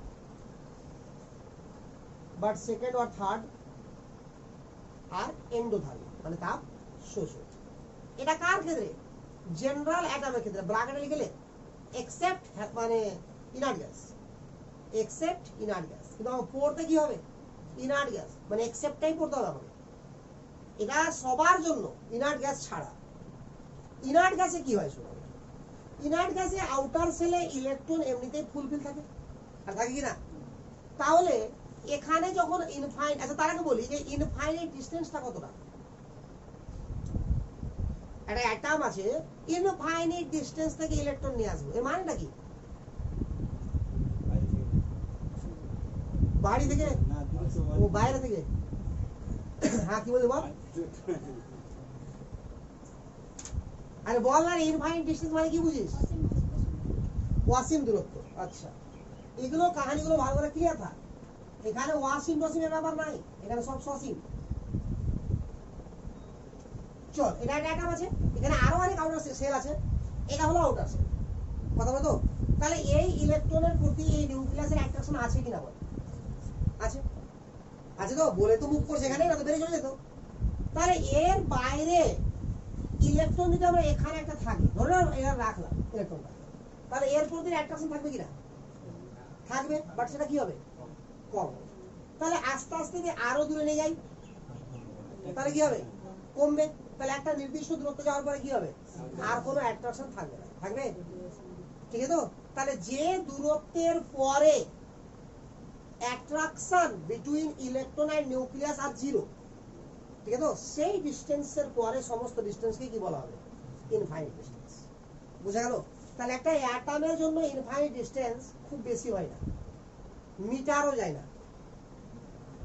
but second or third are endothermic মানে তাপ শোষক। এটা কার ক্ষেত্রে? জেনারেল অ্যাটমের ক্ষেত্রে। ব্র্যাকেটে লিখলে এক্সেপ্ট মানে inert gas, except inert gas. কিন্তু আমার পড়তে কি হবে? ইনার্ট গ্যাস মানে এক্সেপ্টটাই পড়তে হবে আমাকে। এটা সবার জন্য, ইনার্ট গ্যাস ছাড়া। ইনার্ট গ্যাসে কি হয় শোনো, ইনার্ট গ্যাসে আউটার সেলে ইলেকট্রন এমনিতেই ফুলফিল থাকে, আর থাকে কি না? তাহলে এখানে যখন ইনফাইনাইট, আচ্ছা তার আগে বলি যে ইনফাইনাইট ডিসটেন্সটা কতটা? একটা অ্যাটম আছে, ইনফাইনাইট ডিসটেন্স থেকে ইলেকট্রন নিয়ে আসবো, এর মানেটা কি? বাড়ি থেকে? ও বাইরে থেকে। হ্যাঁ কি বললি বল? আরে বল না, ইনফাইনাইট ডিসটেন্স মানে কি বুঝিস? অসীম দূরত্ব। আচ্ছা এগুলো কাহিনীগুলো ভালো করে ক্লিয়ার থাক। এখানে অসীম টসীমের ব্যাপার নাই, এখানে সব সসীম। চল, এটা একটা অ্যাটম আছে, এখানে আরো অনেক আউটার সেল আছে, এটা হলো আউটার সেল। কথা বলো তো? তাহলে এই ইলেকট্রনের প্রতি এই নিউক্লিয়াসের অ্যাট্রাকশন আছে কিনা বল? আছে, আছে তো? বলে তো মুভ করছে এখানে, না তো বেরিয়ে চলে যেত। তাহলে এর বাইরে ইলেকট্রন যদি আমরা এখানে একটা থাকি, ধরে নাও এটা রাখলাম ইলেকট্রনটা, তাহলে এর প্রতি অ্যাট্রাকশন থাকবে কিনা? থাকবে, বাট সেটা কি হবে? কম। তাহলে আস্তে আস্তে যে আরো দূরে নিয়ে যাই, তাহলে কি হবে? কমবে। তাহলে একটা নির্দিষ্ট দূরত্ব যাওয়ার পরে কি হবে? আর কোনো অ্যাট্রাকশন থাকবে না। থাকবে? ঠিক আছে তো? তাহলে যে দূরত্বের পরে attraction between electron and nucleus are zero, ঠিক আছে তো, সেই ডিসটেন্সের পরে সমস্ত ডিসটেন্সকে কি বলা হবে? Infinite distance. বুঝা গেল? তাহলে একটা অ্যাটমের জন্য ইনফাইনাইট ডিসটেন্স খুব বেশি হয় না, মিটারও যায় না,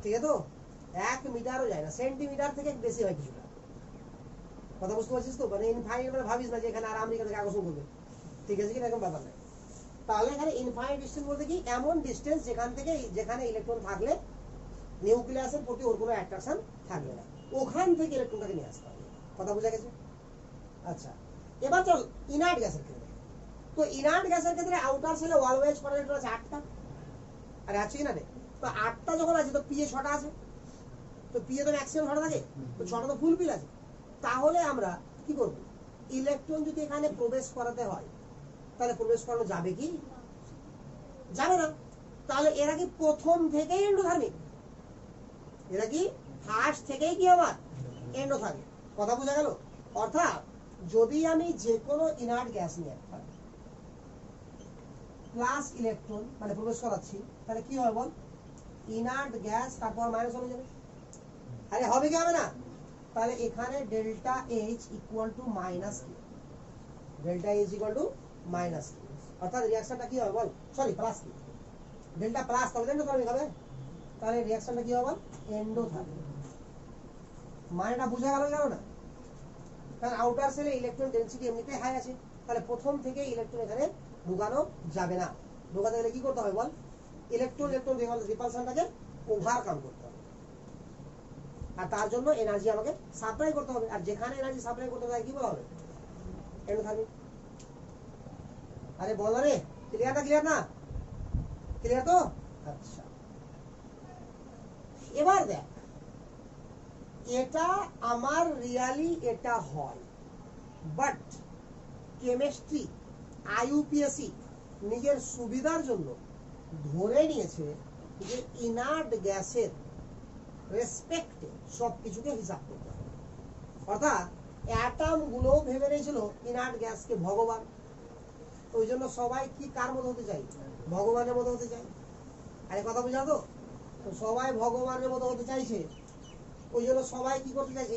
ঠিক আছে তো? 1 মিটারও যায় না, সেন্টিমিটার থেকে বেশি হয় কিছুটা। কথা বুঝতে পারছিস তো? মানে ইনফাইনাইট মানে ভাবিস না যে এখানে আর আমেরিকা থেকে আকর্ষণ করবে, ঠিক আছে কি? এরকম ব্যাপার নাই। তাহলে এখানে ইনফাইনাইট ডিসটেন্স বলতে কি? এমন ডিসটেন্স যেখান থেকে যেখানে ইলেকট্রন থাকলে নিউক্লিয়াসের প্রতি ওর কোনো অ্যাট্রাকশন থাকবে না, ওখান থেকে ইলেকট্রনটাকে নিয়ে আসতে হবে। কথা বোঝা গেছে? আচ্ছা এবার চল ইনার্ট গ্যাসের ক্ষেত্রে। তো ইনার্ট গ্যাসের ক্ষেত্রে আউটার সেলে অলওয়েজ করা ইলেকট্রন আছে 8টা, আর আছে কিনা রে? তো 8টা যখন আছে তো পি এ 6টা আছে, তো পি এ তো ম্যাক্সিমাম 6টা থাকে, তো 6টা তো ফুলফিল আছে। তাহলে আমরা কি করব? ইলেকট্রন যদি এখানে প্রবেশ করাতে হয়, তাহলে প্রবেশ করানো যাবে কি? যাবে না। তাহলে এরা কি প্রথম থেকেই এন্ডোথার্মিক? এরা কি ফার্স্ট থেকেই কি আমার এন্ডোথার্মিক? কথা বোঝা গেল? অর্থাৎ যদি আমি যে কোনো ইনার্ট গ্যাস নিয়ে প্লাস ইলেকট্রন মানে প্রবেশ করাচ্ছি, তাহলে কি হবে বল? ইনার্ট গ্যাস, তারপর মাইনাস হয়ে যাবে। আরে হবে কি হবে না? তাহলে এখানে delta H equal to minus কি, delta H equal to minus কি, অর্থাৎ রিঅ্যাকশনটা কি হবে বল? সরি প্লাস কি, ডেল্টা প্লাস, তাহলে এন্ডোথার্মিক হবে। তাহলে রিঅ্যাকশনটা কি হবে বল? এন্ডোথার্মিক। মানেটা বোঝা গেল গেল না? কারণ আউটার সেলে ইলেকট্রন ডেনসিটি এমনিতেই হাই আছে, তাহলে প্রথম থেকে ইলেকট্রন এখানে ঢুকানো যাবে না। ঢোকাতে গেলে কি করতে হবে বল? ইলেকট্রন ইলেকট্রন রিপালশনটাকে ওভারকাম করতে হবে, আর তার জন্য এনার্জি আমাকে সাপ্লাই করতে হবে, আর যেখানে এনার্জি সাপ্লাই করতে হবে কি বলা হবে? এন্ডোথার্মিক। আরে বল রে, ক্লিয়ার না? ক্লিয়ার না? ক্লিয়ার তো? আচ্ছা এবার দেখ, এটা আমার রিয়ালি এটা হয়, বাট কেমিস্ট্রি আইইউপিএসি নিজের সুবিধার জন্য ধরে নিয়েছে যে ইনার্ট গ্যাসের রেসপেক্টে সবকিছুকে হিসাব করতে হবে। অর্থাৎ অ্যাটম গুলো ভেবে নিয়েছিল ইনার্ট গ্যাসকে ভগবান, ওই জন্য সবাই কি কার মতো হতে চাই? ভগবানের মতো হতে চাই। আরে কথা বুঝা তো? সবাই ভগবানের মতো হতে চাইছে, ওই জন্য সবাই কি করতে চাইছে?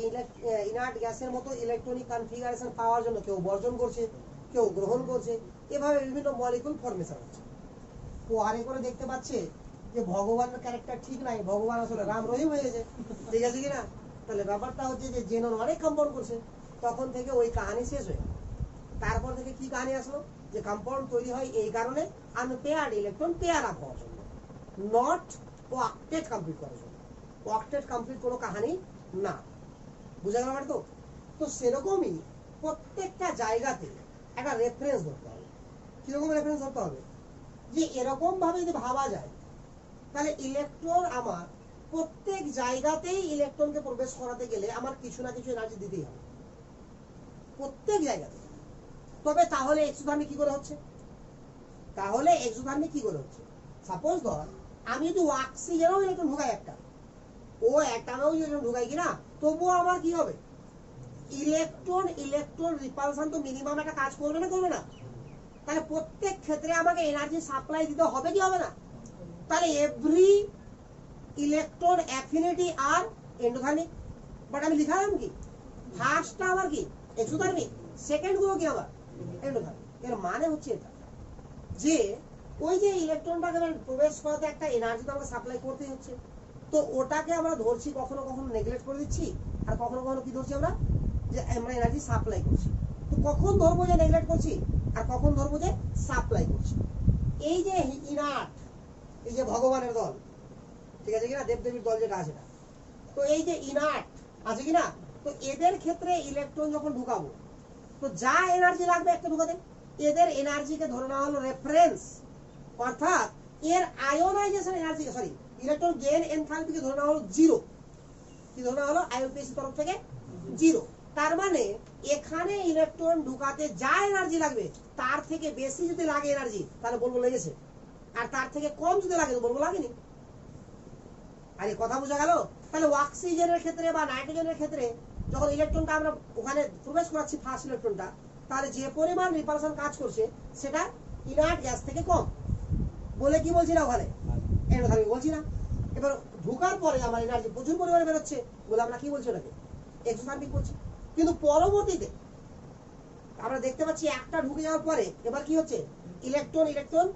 ইনার্ট গ্যাসের মতো ইলেকট্রনিক কনফিগারেশন পাওয়ার জন্য কেউ বর্জন করছে, কেউ গ্রহণ করছে, এভাবে বিভিন্ন মলিকুল ফরমেশন হচ্ছে। পরে করে দেখতে পাচ্ছে যে ভগবানের ক্যারেক্টার ঠিক নাই, ভগবান আসলে রাম রহিম হয়ে গেছে, ঠিক আছে কিনা? তাহলে ব্যাপারটা হচ্ছে যে জেনন অনেক কম্পাউন্ড করছে, তখন থেকে ওই কাহিনী শেষ হয়ে গেল। তারপর থেকে কি কাহিনী আসলো? যে কম্পাউন্ড তৈরি হয় এই কারণে আনপেয়ার্ড ইলেকট্রন পেয়ার আপ হওয়ার জন্য, নট অক্টেট কমপ্লিট করার জন্য। অক্টেট কমপ্লিট কোনো কাহিনী না। বুঝা গেল তো? তো সেরকমই প্রত্যেকটা জায়গাতে একটা রেফারেন্স ধরতে হবে। কিরকম রেফারেন্স ধরতে হবে? যে এরকম ভাবে যদি ভাবা যায় তাহলে ইলেকট্রন আমার প্রত্যেক জায়গাতেই ইলেকট্রনকে প্রবেশ করাতে গেলে আমার কিছু না কিছু এনার্জি দিতেই হবে, প্রত্যেক জায়গাতে। তবে তাহলে এক্সোথার্মিক কি করে হচ্ছে? তাহলে এক্সোথার্মিক কি করে হচ্ছে? সাপোজ ধর আমি যদি অক্সিজেনও ইলেকট্রন ঢুকাই একটা, ও একটাও ইলেকট্রন ঢুকাই কিনা, তবুও আমার কি হবে? ইলেকট্রন ইলেকট্রন রিপালশন তো মিনিমাম একটা কাজ করবে না, করবে না? তাহলে প্রত্যেক ক্ষেত্রে আমাকে এনার্জি সাপ্লাই দিতে হবে কি হবে না? তাহলে every electron affinity are endothermic. But আমি লিখালাম কি ফার্স্টটা আমার কি এক্সোথার্মিক, সেকেন্ড গুলো কি আমার এন্ডোথার্মিক। এর মানে হচ্ছে এটা যে ওই যে ইলেকট্রনটাকে প্রবেশ করাতে একটা এনার্জি তো আমাকে সাপ্লাই করতেই হচ্ছে, তো ওটাকে আমরা ধরছি কখনো কখনো নেগলেক্ট করে দিচ্ছি, আর কখনো কখনো কি ধরছি আমরা? যে আমরা এনার্জি সাপ্লাই করছি। তো কখন ধরবো যে নেগলেক্ট করছি, আর কখন ধরবো যে সাপ্লাই করছি? এই যে ইনার্ট, এই যে ভগবানের দল, ঠিক আছে কিনা, দেবদেবীর দল যেটা আছে, তো এই যে ইনার্ট আছে কিনা, তো এদের ক্ষেত্রে ইলেকট্রন যখন ঢুকাবো তো যা এনার্জি লাগবে একটা ঢুকাতে, এদের এনার্জিকে ধরে নেওয়া হলো রেফারেন্স, অর্থাৎ এর ionization energy, sorry electron gain এনথালপিকে ধরে নেওয়া হলো জিরো। কি ধরে নেওয়া হলো? আইইউপিএসি তরফ থেকে জিরো। তার মানে এখানে ইলেকট্রন ঢুকাতে যা এনার্জি লাগবে তার থেকে বেশি যদি লাগে এনার্জি তাহলে বলবো লেগেছে, আর তার থেকে কম যদি লাগে তো বলবো লাগেনি। আরে কথা বোঝা গেল? তাহলে অক্সিজেনের ক্ষেত্রে বা নাইট্রোজেনের ক্ষেত্রে যখন ইলেকট্রনটা আমরা ওখানে প্রবেশ করাচ্ছি ফার্স্ট ইলেকট্রনটা, তাহলে যে পরিমাণ রিপালশন কাজ করছে সেটা ইনার্ট গ্যাস থেকে কম বলে কি বলছি না ওখানে এন্ডোথার্মিক বলছি না। এবার ঢোকার পরে আমার এনার্জি প্রচুর পরিমাণে বেরোচ্ছে বলে আমরা কি বলছি ওটাকে এক্সোথার্মিক বলছি। কিন্তু পরবর্তীতে আমরা দেখতে পাচ্ছি একটা ঢুকে যাওয়ার পরে এবার কি হচ্ছে? ইলেকট্রন ইলেকট্রন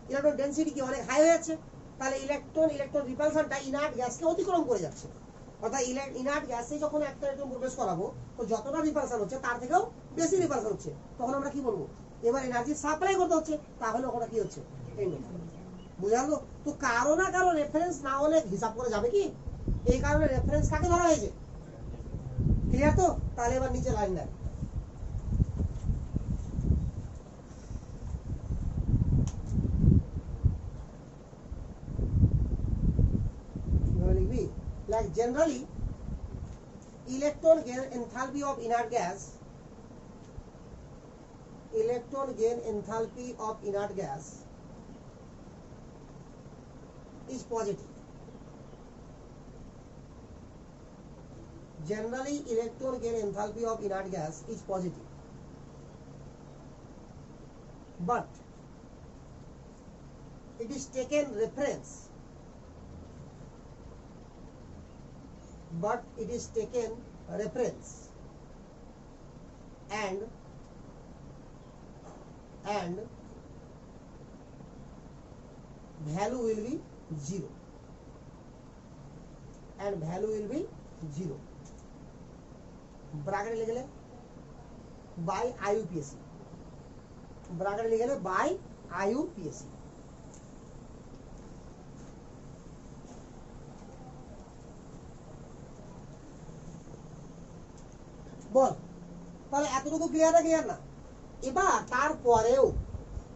ইলেকট্রন ডেনসিটি কি অনেক হাই হয়ে যাচ্ছে, তাহলে ইলেকট্রন ইলেকট্রন রিপালশনটা ইনার্ট গ্যাসকে অতিক্রম করে যাচ্ছে। অর্থাৎ ইনার্ট গ্যাসে যখন একটা ইলেকট্রন প্রবেশ করাবো তো যতটা রিপালশন হচ্ছে তার থেকেও বেশি রিপালশন হচ্ছে, তখন আমরা কি বলবো? এবার এনার্জি সাপ্লাই করতে হচ্ছে, তাহলে ওখানে কি হচ্ছে? বুঝালো তো? কারো না কারো রেফারেন্স না হলে হিসাব করে যাবে কি? এই কারণে রেফারেন্স কাকে ধরা হয়েছে? ক্লিয়ার তো? তাহলে এবার নিচে line then. Like generally, electron gain enthalpy of inert gas. Electron gain enthalpy of inert gas is positive. Generally, electron gain enthalpy of inert gas is positive, but it is taken reference. But it is taken reference and value will be 0, and value will be 0 ব্র্যাকেটে লিখে গেলে by IUPAC, ব্র্যাকেটে লিখে গেলে by IUPAC. বল তাহলে এতটুকু clear না? Clear না? এবার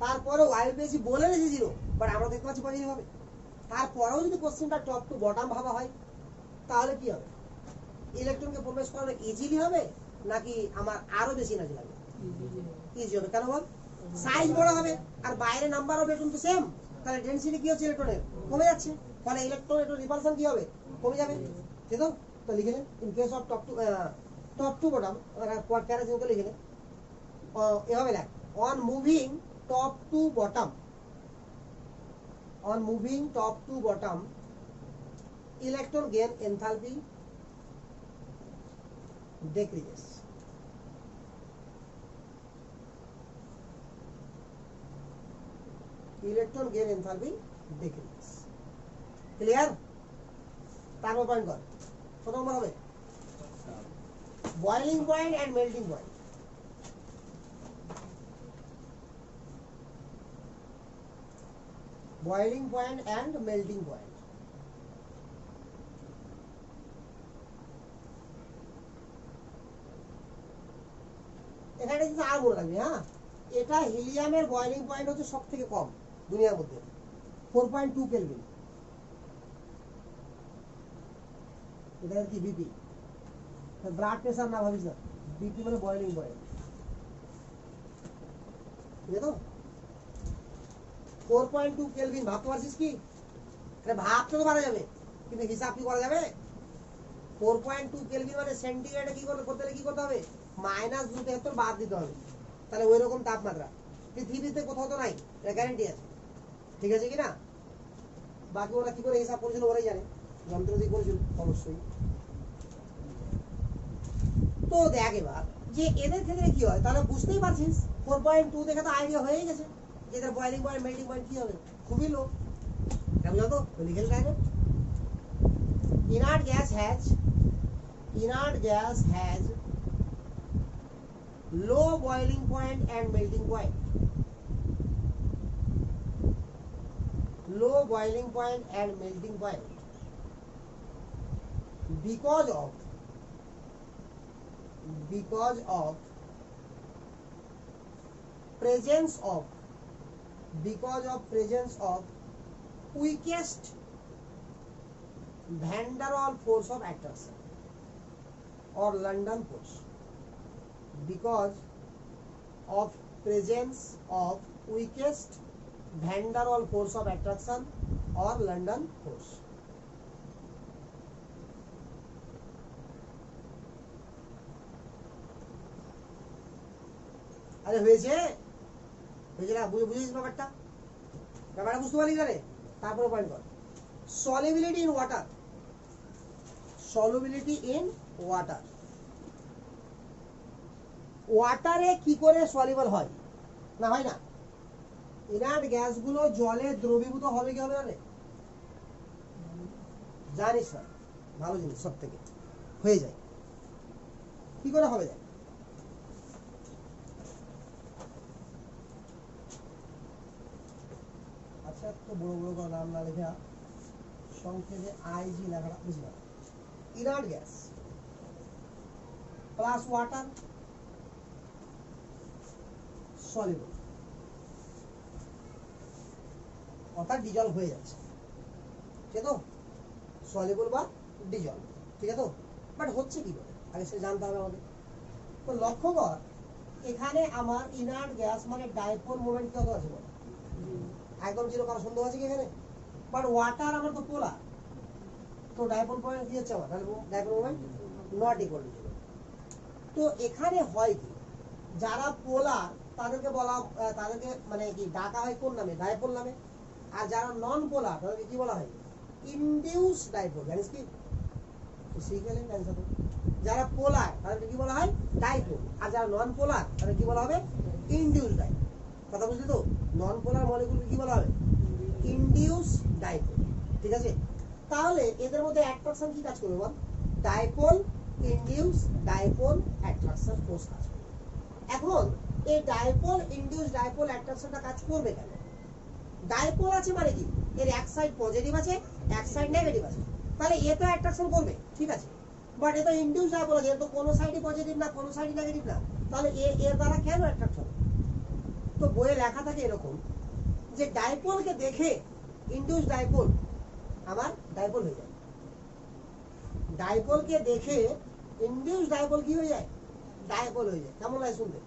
তারপরেও আইইউপিএসি বলে রেখে জিরো, বাট আমরা দেখতে পাচ্ছি পজিটিভ হবে। তারপরেও যদি কোশ্চেনটা টপ টু বটম ভাবা হয় তাহলে কি হবে? ইলেকট্রনকে প্রবেশ করানো ইজিলি হবে নাকি আমার আরো বেশি এনার্জি লাগবে? ইজি হবে। কেন বল? সাইজ বড় হবে আর বাইরে নাম্বার অফ ইলেকট্রন তো সেম, তাহলে ডেনসিটি কি হচ্ছে ইলেকট্রনের? কমে যাচ্ছে, ফলে ইলেকট্রন একটু রিপালশন কি হবে? কমে যাবে। ঠিক তো? তো লিখে নেন in case of top to bottom প্যারাজিন তো লিখে নেন এভাবে লেখ, on moving top to bottom, on moving top to bottom, electron gain enthalpy decreases. Electron gain enthalpy decreases. Clear? তারপর পয়েন্ট কর, প্রথম হবে boiling point and melting point. Boiling point and melting point. এখানে কিন্তু আর মনে রাখবে, হ্যাঁ, এটা হিলিয়ামের বয়লিং পয়েন্ট হচ্ছে সব থেকে কম দুনিয়ার মধ্যে, 4.2 কেলভিন। এটা কি বিপি, ব্লাড প্রেসার না ভাবিস না, বিপি মানে বয়লিং পয়েন্ট, ঠিক আছে তো? 4.2 কেলভিন ভাবতে পারছিস কি? এটা ভাবতে তো পারা যাবে, কিন্তু হিসাব কি করা যাবে? 4.2 কেলভিন মানে সেন্টিগ্রেডে কি করতে হলে কি করতে হবে? -273 বাদ দিতে হবে, তাহলে ওই রকম তাপমাত্রা পৃথিবীতে কোথাও তো নাই, এটা গ্যারান্টি আছে, ঠিক আছে কি না? বাকি ওরা কি করে হিসাব করেছিল ওরাই জানে, যন্ত্র দিয়ে করেছিল অবশ্যই। তো দেখ এবার যে এদের ক্ষেত্রে কি হয়, তাহলে বুঝতেই পারছিস 4.2 দেখে তো আইডিয়া হয়ে গেছে যে এদের বয়লিং পয়েন্ট মেল্টিং পয়েন্ট কি হবে, খুবই লো। কেমন জানো তো লিখে রাখবে, inert gas has low boiling point and melting point, low boiling point and melting point because of presence of weakest van der Waals force of attraction or London force, because of presence of weakest van der Waals force of attraction or London force. আরে হয়েছে না, বুঝিস ব্যাপারটা বুঝতে পারলি না রে? তারপরে পয়েন্ট কর, solubility in water, ওয়াটারে কি করে সলিবল হয়? না হয় না, ইনার্ট গ্যাসগুলো জলে দ্রবীভূত হবে কি হবে না রে? জানিস না, ভালো জিনিস, সব থেকে হয়ে যায়। কি করে হবে যায়? আচ্ছা, তো বড় বড় নাম না লেখা, সংক্ষেপে আইজি লেখাটা বুঝলাম। Inert gas plus water soluble, অর্থাৎ ডিজলভ হয়ে যাচ্ছে, ঠিক আছে তো? সলিবল বা ডিজলভ, ঠিক আছে তো? বাট হচ্ছে কি করে আগে সে জানতে হবে আমাদের। তো লক্ষ্য কর, এখানে আমার ইনার্ট গ্যাস মানে ডাইপোল মোমেন্ট কত আছে বল? একদম জিরো, কারো সন্দেহ আছে কি এখানে? বাট ওয়াটার আমার তো পোলার, তো ডাইপোল পয়েন্ট কি হচ্ছে আমার, তাহলে dipole moment not equal to zero. তো এখানে হয় কি, যারা পোলার তাদেরকে মানে কি ডাকা হয় কোন নামে? ডাইপোল নামে। আর যারা নন পোলার তাদেরকে কি বলা হয়? Induce dipole. জানিস কি? শিখলেন অ্যানসার। যারা পোলার তাদেরকে কি বলা হয়? ডাইপোল। আর যারা নন পোলার তাদের কি বলা হবে? Induce dipole. কথা বুঝলি তো? নন পোলার মলিকিউলকে কি বলা হবে? ইনডিউস ডাইপোল, ঠিক আছে? তাহলে এদের মধ্যে অ্যাট্রাকশন কি কাজ করবে বল? Dipole induce dipole attraction force কাজ করবে। এখন এই ডাইপোল ইনডিউস ডাইপোল অ্যাট্রাকশনটা কাজ করবে কেন? ডাইপোল আছে মানে কি, এর এক সাইড পজিটিভ আছে, এক সাইড নেগেটিভ আছে, তাহলে এ তো অ্যাট্রাকশন করবে, ঠিক আছে? বাট এ তো ইনডিউস ডাইপোল আছে, এর তো কোনো সাইডই পজিটিভ না, কোনো সাইডই নেগেটিভ না, তাহলে এর দ্বারা কেন অ্যাট্রাকশন? তো বইয়ে লেখা থাকে এরকম যে ডাইপোলকে দেখে ইনডিউস ডাইপোল আমার ডাইপোল হয়ে যায়, ডাইপোলকে দেখে ইনডিউস ডাইপোল কি হয়ে যায়? ডাইপোল হয়ে যায়। কেমন লাগে শুনতে?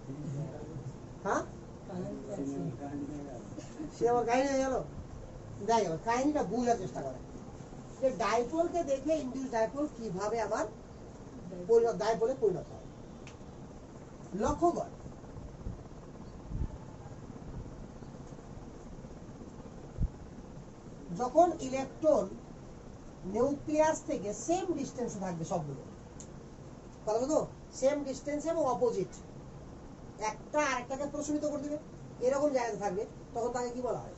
হ্যাঁ, সে আমার কাহিনী হয়ে গেল। দেখ এবার কাহিনীটা বুঝার চেষ্টা করে যে ডাইপোলকে দেখে ইনডিউস ডাইপোল কিভাবে আবার ডাইপোলে পরিণত হয়। লক্ষ্য কর, যখন ইলেকট্রন নিউক্লিয়াস থেকে সেম ডিস্টেন্সে থাকবে সবগুলো, কথা বলতো সেম ডিস্টেন্স এবং অপোজিট, একটা আরেকটাকে প্রশমিত করে দিবে, এরকম জায়গাতে থাকবে, তখন তাকে কি বলা হয়?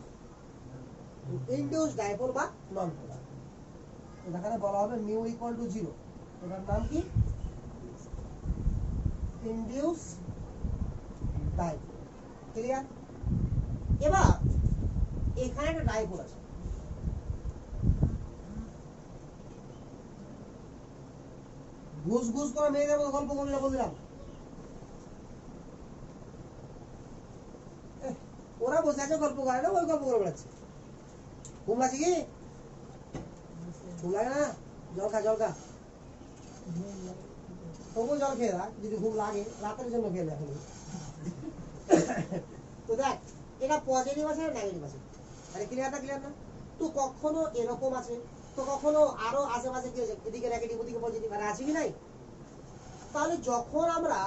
ইনডিউস ডাইপোল বা নন পোলার। এখানে বলা হবে মিউ ইকুয়াল টু 0, এটার নাম কি? Induce dipole. ক্লিয়ার? এবার এখানে একটা ডাইপোল আছে, ঘুষ ঘুষ করে মেয়েদের মতো গল্প করলে বললাম, বসে আছে গল্প করে না, ওই গল্প করে বেড়াচ্ছে। ঘুম লাগছে কি? ঘুম লাগে না? জল খা, জল খা। তবুও জল খেয়ে রাখ, যদি ঘুম লাগে রাতের জন্য খেয়ে দেখ। তো দেখ, এটা পজিটিভ আছে আর নেগেটিভ আছে। মানে ক্লিয়ার না? ক্লিয়ার না? তো কখনো এরকম আছে, তো কখনো আরো আশেপাশে কি আছে, এদিকে নেগেটিভ ওদিকে পজিটিভ, মানে আছে কি নাই? তাহলে যখন আমরা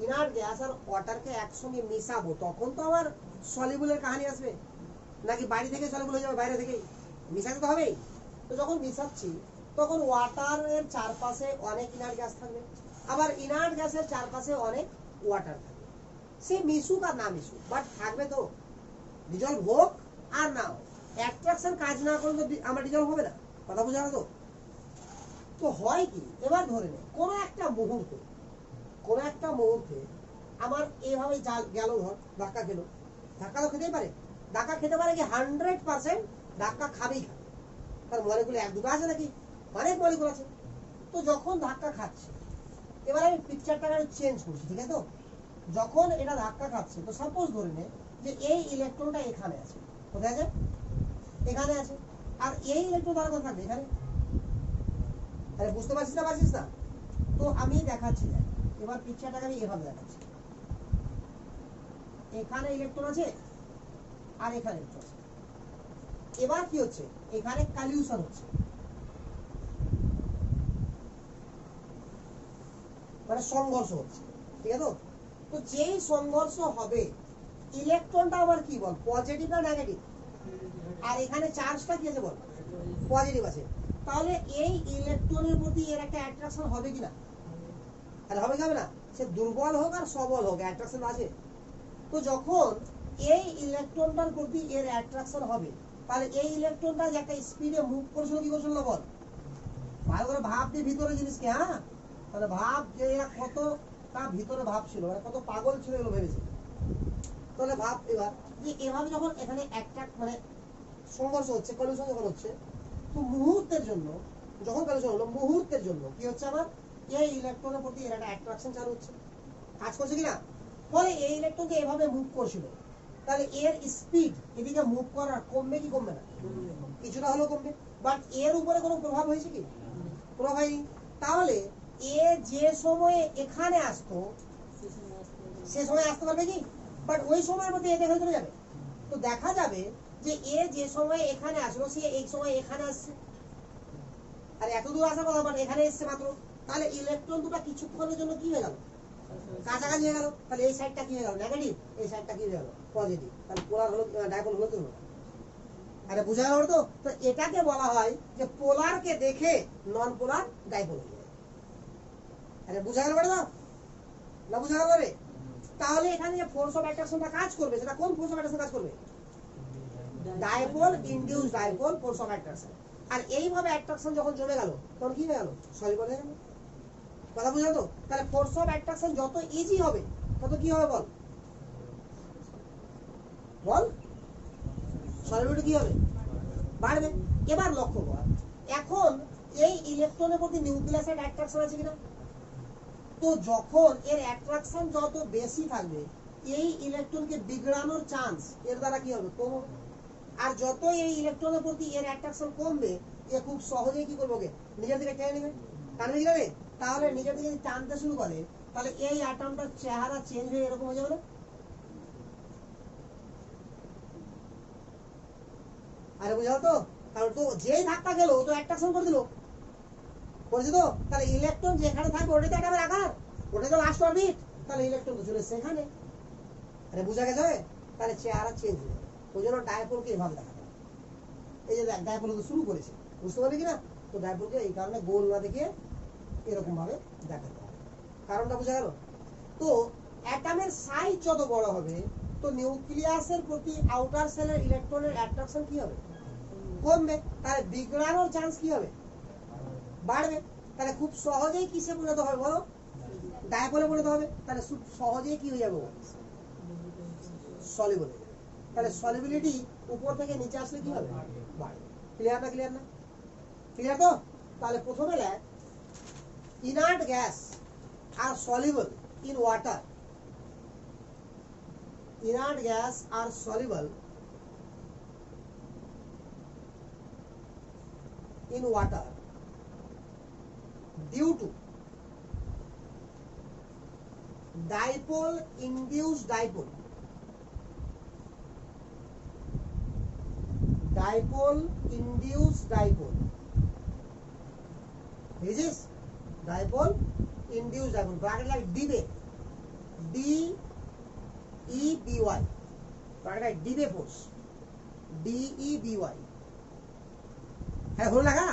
ইনার্ট গ্যাস আর ওয়াটারকে একসঙ্গে মিশাবো তখন তো আমার সলিবলের কাহিনী আসবে, নাকি বাড়ি থেকে সলিবল হয়ে যাবে? বাইরে থেকেই মিশাতে তো হবেই। তো যখন মিশাচ্ছি তখন ওয়াটারের চারপাশে অনেক ইনার্ট গ্যাস থাকবে, আবার ইনার্ট গ্যাসের চারপাশে অনেক ওয়াটার থাকবে। সে মিশুক আর না মিশুক, বাট থাকবে তো। ডিজলভ হোক আর না হোক, অ্যাট্রাকশন কাজ না করলে তো আমার ডিজলভ হবে না। কথা বোঝা গেল? তো হয় কি, এবার ধরে নে কোনো একটা মুহূর্তে আমার এইভাবে গেল, ধর ধাক্কা খেলো। ধাক্কা তো খেতেই পারে, ধাক্কা খেতে পারে কি 100% ধাক্কা খাবেই খাবে। তার মলিকুল এক দুটো আছে নাকি? অনেক মলিকুল আছে। তো যখন ধাক্কা খাচ্ছে, এবার আমি পিকচারটাকে চেঞ্জ করছি, ঠিক আছে? তো যখন এটা ধাক্কা খাচ্ছে, তো সাপোজ ধরে নে যে এই ইলেকট্রনটা এখানে আছে। কোথায় আছে? এখানে আছে। আর এই ইলেকট্রন তার কোথায় থাকবে? এখানে। আরে বুঝতে পারছিস না? তো আমি দেখাচ্ছি, এবার পিকচারটাকে আমি এভাবে দেখাচ্ছি। এখানে ইলেকট্রন আছে আর এখানে ইলেকট্রন আছে। এবার কি হচ্ছে? এখানে কালিউশন হচ্ছে, মানে সংঘর্ষ হচ্ছে, ঠিক আছে? তো যেই সংঘর্ষ হবে, ইলেকট্রনটা আবার কি বল, পজিটিভ না নেগেটিভ? আর এখানে চার্জটা কি আছে বল, পজিটিভ আছে। তাহলে এই ইলেকট্রনের প্রতি এর একটা অ্যাট্রাকশন হবে কিনা? আর হবে কি হবে না? সে দুর্বল হোক আর সবল হোক, অ্যাট্রাকশন আছে। তো যখন এই ইলেকট্রনটার প্রতি এর অ্যাট্রাকশন হবে, তাহলে এই ইলেকট্রনটা যে একটা স্পিডে মুভ করছিল, কি করছিল না বল? ভালো করে ভাব দিয়ে ভিতরে জিনিসকে, হ্যাঁ? তাহলে ভাব যে এরা কতটা ভিতরে ভাব ছিল, মানে কত পাগল ছিল এগুলো ভেবেছে। তাহলে ভাব এবার যে এভাবে যখন এখানে অ্যাট্রাক্ট, মানে সংঘর্ষ হচ্ছে, কলিউশন যখন হচ্ছে, তো মুহূর্তের জন্য, যখন কলিউশন হলো মুহূর্তের জন্য কি হচ্ছে, আমার এই ইলেকট্রনের প্রতি এর একটা অ্যাট্রাকশন চালু হচ্ছে, কাজ করছে কিনা? ফলে এই ইলেকট্রনকে এভাবে মুভ করছিল, তাহলে এর স্পিড এদিকে মুভ করার কমবে কি কমবে না? কিছুটা হলেও কমবে। বাট এর উপরে কোনো প্রভাব হয়েছে কি? প্রভাব হয়নি। তাহলে এ যে সময়ে এখানে আসতো সে সময় আসতে পারবে কি? বাট ওই সময়ের মধ্যে এ দেখে চলে যাবে। তো দেখা যাবে যে এ যে সময় এখানে আসলো সে এই সময় এখানে আসছে, আর এত দূর আসার কথা, বাট এখানে এসছে মাত্র। তাহলে ইলেকট্রন দুটো কিছুক্ষণের জন্য কি হয়ে গেল, কাছাকাছি হয়ে গেল। তাহলে এই সাইডটা কি হয়ে গেল, নেগেটিভ, এই সাইডটা কি হয়ে গেল, পজিটিভ। তাহলে পোলার হলো, ডাইপোল হলো তো। আরে বুঝা গেল তো? তো এটাকে বলা হয় যে পোলারকে দেখে নন পোলার ডাইপোল হয়ে যায়। আরে বুঝা গেল না? না বুঝা গেল রে? তাহলে এখানে যে ফোর্স অফ অ্যাট্রাকশনটা কাজ করবে, সেটা কোন ফোর্স অফ অ্যাট্রাকশন কাজ করবে? Dipole induce dipole force of attraction. আর এইভাবে অ্যাট্রাকশন যখন জমে গেল, তখন কি হয়ে গেল, সলিবল হয়ে গেল। কথা বুঝা তো? তাহলে ফোর্স অফ অ্যাট্রাকশন যত ইজি হবে তত কি হবে বল, বল সলিবিলিটি কি হবে, বাড়বে। এবার লক্ষ্য কর, এখন এই ইলেকট্রনের প্রতি নিউক্লিয়াসের অ্যাট্রাকশন আছে কিনা? তো যখন এর অ্যাট্রাকশন যত বেশি থাকবে, এই ইলেকট্রনকে বিগড়ানোর চান্স এর দ্বারা কি হবে, কম হবে। আর যত এই ইলেকট্রনের প্রতি এর অ্যাট্রাকশন কমবে, এ খুব সহজেই কি করবে, ওকে নিজের দিকে টেনে নেবে। টানবে কিনা রে? তাহলে নিজের দিকে যদি টানতে শুরু করে, তাহলে এই অ্যাটমটার চেহারা চেঞ্জ হয়ে এরকম হয়ে যাবে না? আরে বুঝাও তো? কারণ তো যেই ধাক্কা গেল তো অ্যাট্রাকশন করে দিল, করেছে তো। তাহলে ইলেকট্রন যেখানে থাকবে ওটাই তো অ্যাটমের আকার, ওটাই তো লাস্ট অরবিট। তাহলে ইলেকট্রন তো চলে সেখানে। আরে বুঝা গেছে? তাহলে চেহারা চেঞ্জ হয়ে যাবে। ওই জন্য ডাইপোলকে এভাবে দেখাতে হবে। এই যে দেখ, ডাইপোল তো শুরু করেছে, বুঝতে পারবি কিনা? তো ডাইপোলকে এই কারণে গোল না দেখে এরকম ভাবে দেখাতে হবে। কারণটা বুঝা গেল? তো অ্যাটমের সাইজ যত বড় হবে, তো নিউক্লিয়াসের প্রতি আউটার সেলের ইলেকট্রনের অ্যাট্রাকশন কি হবে, কমবে। তাহলে বিগড়ানোর চান্স কি হবে, বাড়বে। তাহলে খুব সহজেই কিসে পরিণত হবে বলো, ডাইপোলে পরিণত হবে। তাহলে খুব সহজেই কি হয়ে যাবে, সলিবল। তাহলে সলিবিলিটি উপর থেকে নিচে আসলে কি হবে, বাড়বে। ক্লিয়ার না? ক্লিয়ার না? ক্লিয়ার তো? তাহলে প্রথমে লেখ, inert gas are soluble in water inert gas are soluble in water due to dipole induced dipole induced dipole. This is dipole induced dipole, bracket like Debye, D-E-B-Y, bracket like Debye force, D-E-B-Y. হ্যাঁ হলো লেখা,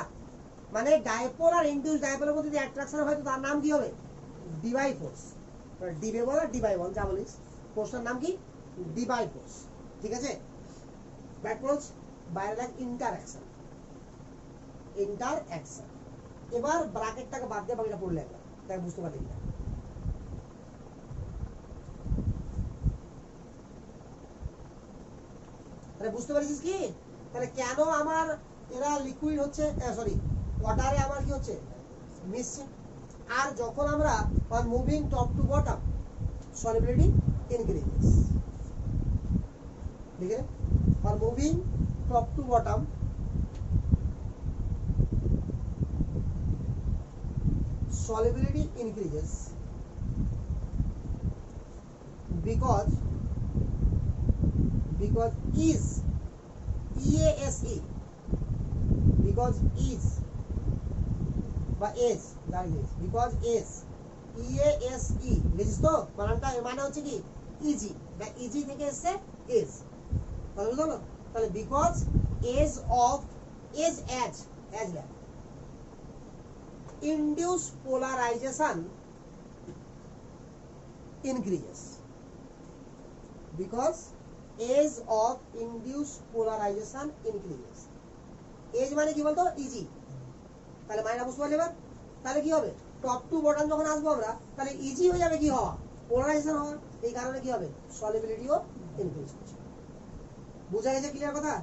মানে dipole আর induced ডাইপোলের মধ্যে যে attraction হয় তো তার নাম কি হবে? ডিবাই ফোর্স। ডিবে বল আর ডিবাই বল যা বলিস, ফোর্সটার নাম কি? ডিবাই ফোর্স। ঠিক আছে, ব্যাক ফোর্স বাইরে লাগ ইন্টারঅ্যাকশন, ইন্টারঅ্যাকশন। এবার ব্র্যাকেটটাকে বাদ দিয়ে বাকিটা পড়লে একবার তাই বুঝতে পারলি না। তাহলে বুঝতে পারছিস কি তাহলে কেন আমার এরা লিকুইড হচ্ছে, সরি ওয়াটারে আমার কি হচ্ছে? মিশছে। আর যখন আমরা on moving top to bottom solubility increases, ঠিক আছে, on moving top to bottom solubility increases because is EASE, because is বা is, that is because is EASE বুঝছিস তো বানানটা? এর মানে হচ্ছে কি ইজি, বা ইজি থেকে এসে is, বুঝলো? তাহলে because is of is as that induced polarization increases, because age of induced polarization increases. age মানে কি বলতো? ইজি। তাহলে মাইনা বুঝতে পারলে এবার? তাহলে কি হবে? টপ টু বটম যখন আসবো আমরা তাহলে ইজি হয়ে যাবে কি হওয়া? পোলারাইজেশন হওয়া। এই কারণে কি হবে? সলিবিলিটিও ইনক্রিজ করছে। বুঝা গেছে? ক্লিয়ার কথা?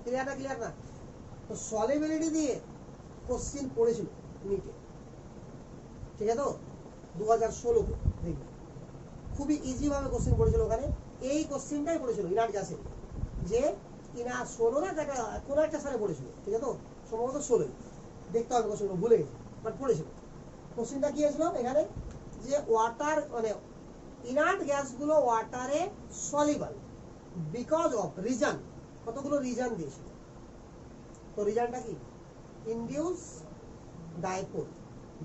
ক্লিয়ার না? ক্লিয়ার না? তো সলিবিলিটি দিয়ে কোশ্চেন পড়েছিল নিটে, ঠিক আছে তো 2016-তে দেখবে খুবই ইজি ভাবে কোশ্চেন পড়েছিল ওখানে। এই কোশ্চেনটাই পড়েছিল ইনার্ট গ্যাসের, যে কিনা 16 না দেখা কোনো একটা সালে পড়েছিল, ঠিক আছে তো সম্ভবত 16, দেখতে হবে কোশ্চেনটা, ভুলে গেছি, বাট পড়েছিল। কোশ্চেনটা কি হয়েছিল এখানে? যে ওয়াটার মানে ইনার্ট গ্যাসগুলো ওয়াটারে সলিবল বিকজ অফ রিজন, কতগুলো রিজন দিয়েছিল। তো রিজনটা কি? ইনডিউস ডাইপোল,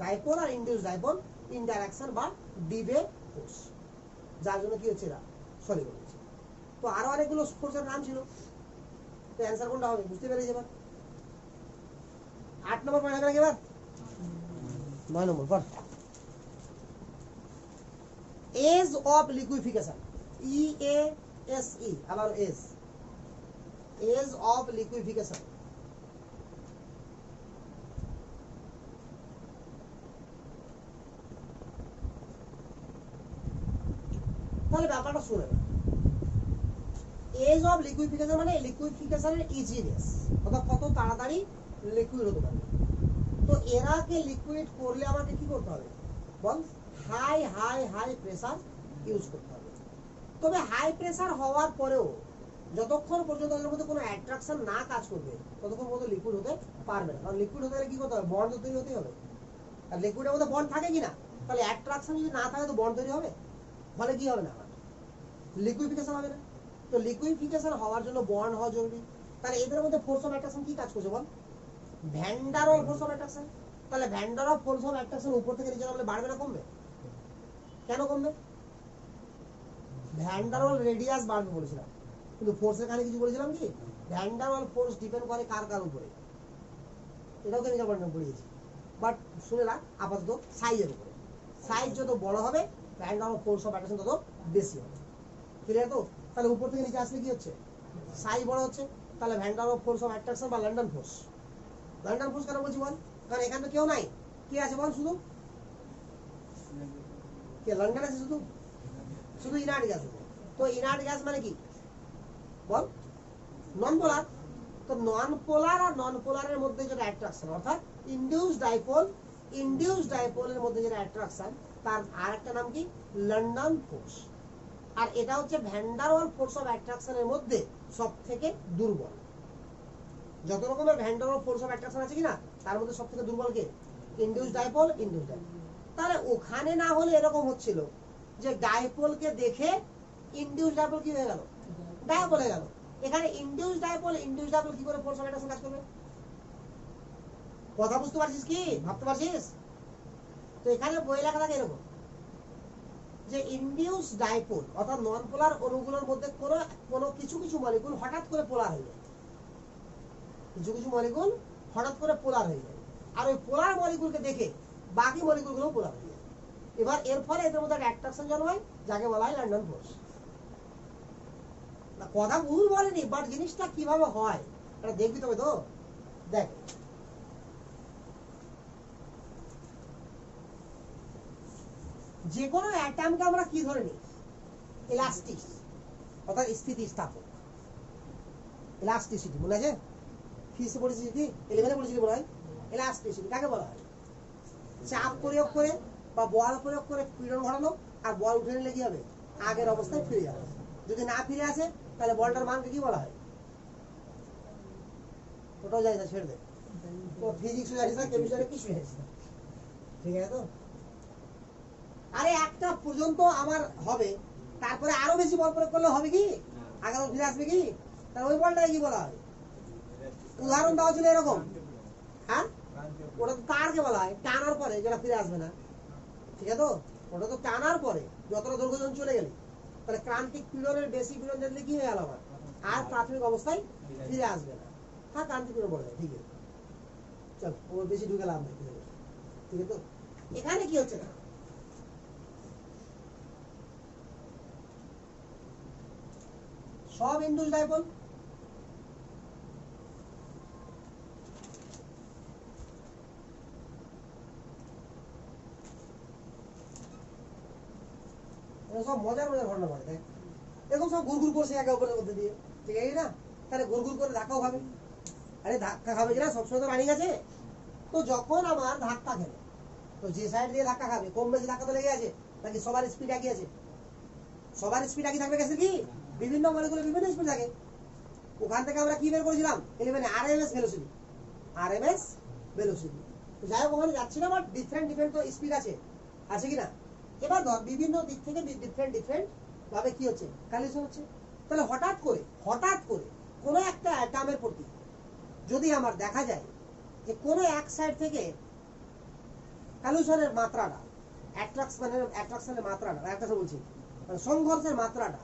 ডাইপোল আর ইনডিউস ডাইপোল ইন্টারঅ্যাকশন বা ডিবে ফোর্স, যার জন্য কি হচ্ছে? এরা সলিবল হচ্ছে। তো আরো অনেকগুলো ফোর্সের নাম ছিল, তো অ্যান্সার কোনটা হবে বুঝতে পেরেছি এবার? 8 নম্বর পয়েন্ট হবে এবার, 9 নম্বর পর এজ অফ লিকুইফিকেশন, EASE, আবার এজ অফ লিকুইফিকেশন। তাহলে ব্যাপারটা শুনে না, এজ অফ লিকুইফিকেশন মানে লিকুইফিকেশনের ইজিনেস, অর্থাৎ কত তাড়াতাড়ি লিকুইড হতে পারবে। তো এরাকে লিকুইড করলে আমাকে কি করতে হবে বল? High high high pressure use করতে হবে। তবে হাই প্রেসার হওয়ার পরেও যতক্ষণ পর্যন্ত এর মধ্যে কোনো অ্যাট্রাকশন না কাজ করবে ততক্ষণ পর্যন্ত লিকুইড হতে পারবে না। কারণ লিকুইড হতে গেলে কি করতে হবে? বন্ড তৈরি হতে হবে। আর লিকুইডের মধ্যে বন্ড থাকে কিনা? তাহলে অ্যাট্রাকশন যদি না থাকে তো বন্ড তৈরি হবে, ফলে কি হবে না? লিকুইফিকেশন হবে না। তো লিকুইফিকেশন হওয়ার জন্য বন্ড হওয়া জরুরি। তাহলে এদের মধ্যে ফোর্স অফ অ্যাট্রাকশন কি কাজ করছে বল? Van der Waal force of attraction. তাহলে van der Waal force of attraction উপর থেকে নিচে নামলে বাড়বে না কমবে? কেন কমবে? ভ্যান ডার ওয়াল রেডিয়াস বাড়বে বলেছিলাম, কিন্তু ফোর্সের কারণে কিছু বলেছিলাম কি? Van der Waal force depend করে কার উপরে? এটাও তো আমি পড়িয়েছি, বাট শুনে রাখ আপাতত সাইজের উপরে। সাইজ যত বড় হবে van der Waal force of attraction তত বেশি হবে। ক্লিয়ার তো? তাহলে উপর থেকে নিচে আসলে কি হচ্ছে? সাইজ বড় হচ্ছে। তাহলে van der Waal force of attraction বা লন্ডন ফোর্স। লন্ডন ফোর্স কেন বলছি বল? কারণ এখানে তো কেউ নাই, কি আছে বল? শুধু কে? লন্ডন আছে শুধু, শুধু ইনার্ট গ্যাস আছে। তো ইনার্ট গ্যাস মানে কি বল? নন পোলার। তো নন পোলার আর নন পোলারের মধ্যে যেটা অ্যাট্রাকশন, অর্থাৎ ইনডিউস ডাইপোলের মধ্যে যেটা অ্যাট্রাকশন, তার আর একটা নাম কি? London force. আর এটা হচ্ছে van der Waal force of অ্যাট্রাকশনের মধ্যে সব থেকে দুর্বল। যত রকমের van der Waal force of attraction আছে কিনা তার মধ্যে সব থেকে দুর্বল কে? Induce dipole. তাহলে ওখানে না হলে এরকম হচ্ছিল যে ডাইপোলকে দেখে ইনডিউস ডাইপোল কি হয়ে গেল? ডাইপোল হয়ে গেল। এখানে ইনডিউস ডাইপোল কি করে ফোর্স অফ অ্যাট্রাকশন কাজ করবে? কথা বুঝতে পারছিস কি? ভাবতে পারছিস? তো এখানে বই লেখা থাকে এরকম যে ইনডিউস ডাইপোল অর্থাৎ নন পোলার অণুগুলোর মধ্যে কোনো কিছু মলিকুল হঠাৎ করে পোলার হয়ে যায়, আর ওই পোলার মলিকুলকে দেখে বাকি মলিকুলগুলো পোলার হয়ে যায়। এবার এর ফলে এদের মধ্যে একটা অ্যাট্রাকশন জন্মায় যাকে বলা হয় লন্ডন ফোর্স। না কথা ভুল বলেনি, বাট জিনিসটা কিভাবে হয় এটা দেখবি তবে তো। দেখ যে কোনো অ্যাটমকে আমরা কি ধরে নিই? ইলাস্টিক অর্থাৎ স্থিতিস্থাপক। ইলাস্টিসিটি মনে আছে? ফিজিক্সে পড়েছিস কি? 11 পড়েছিলি মনে হয়। ইলাস্টিসিটি কাকে বলা হয়? চাপ প্রয়োগ করে বা বল প্রয়োগ করে পীড়ন ঘটানো, আর বল উঠে নিলে কি হবে? আগের অবস্থায় ফিরে যাবে। যদি না ফিরে আসে তাহলে বলটার মানকে কি বলা হয়? ওটাও জানি না, ছেড়ে দে। তো ফিজিক্সও জানিস না, কেমিস্ট্রি কিছু জানিস না, ঠিক আছে তো? আরে একটা পর্যন্ত আমার হবে, তারপরে আরো বেশি বল প্রয়োগ করলে হবে কি? আগে ফিরে আসবে কি? তাহলে ওই বলটাকে কি বলা হয়? উদাহরণ দেওয়া ছিল এরকম, হ্যাঁ, ওটা তো তারকে বলা হয় টানার পরে যেটা ফিরে আসবে না, ঠিক আছে তো? ওটা তো টানার পরে যতটা দৈর্ঘ্য চলে গেলে, তাহলে ক্রান্তিক পীড়নের বেশি পীড়ন দিলে কি হয়ে গেল আমার? আর প্রাথমিক অবস্থায় ফিরে আসবে না। হ্যাঁ, ক্রান্তিক পীড়ন বলে, ঠিক আছে। চল, ওর বেশি ঢুকে লাভ নেই, ঠিক আছে তো? এখানে কি হচ্ছে না, সব ইনডিউসড ডাইপোল। সব মজার ঘটনা ঘটে, দেখ এরকম সব ঘুরঘুর করছে একে অপরের মধ্যে দিয়ে, ঠিক আছে না? তাহলে ঘুরঘুর করে ধাক্কাও খাবে। আরে ধাক্কা খাবে কিনা সবসময় তো রানিং আছে। তো যখন আমার ধাক্কা খেলো, তো যে সাইড দিয়ে ধাক্কা খাবে কম বেশি ধাক্কা তো লেগে আছে নাকি? সবার স্পিড একই আছে? সবার স্পিড একই থাকবে গ্যাসের কি? বিভিন্ন মলিকুলের বিভিন্ন স্পিড থাকে। ওখান থেকে আমরা কি বের করেছিলাম? RMS velocity. তো যাই হোক, ওখানে যাচ্ছি না, বাট ডিফারেন্ট তো স্পিড আছে কিনা? এবার ধর বিভিন্ন দিক থেকে ডিফারেন্ট ভাবে কি হচ্ছে? কালেকশন হচ্ছে। তাহলে হঠাৎ করে কোনো একটা অ্যাটমের প্রতি যদি আমার দেখা যায় যে কোনো এক সাইড থেকে কালেকশনের মাত্রাটা, অ্যাট্রাকশনের মাত্রাটা, মানে সংঘর্ষের মাত্রাটা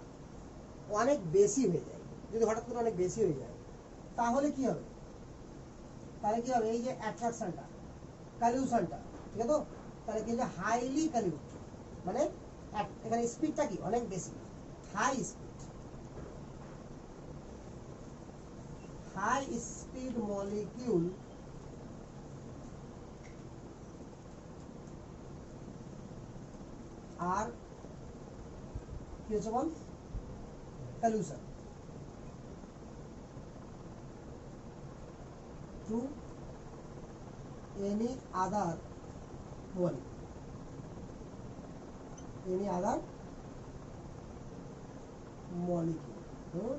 অনেক বেশি হয়ে যায়, যদি হঠাৎ করে অনেক বেশি হয়ে যায়, তাহলে কি হবে? এই যে অ্যাট্রাকশনটা, কালিউশনটা, ঠিক আছে তো? তাহলে কি যে হাইলি কালিউট, মানে এখানে স্পিডটা কি অনেক বেশি, হাই স্পিড মলিকিউল আর কি হচ্ছে বল? কালিউশন to any other molecule,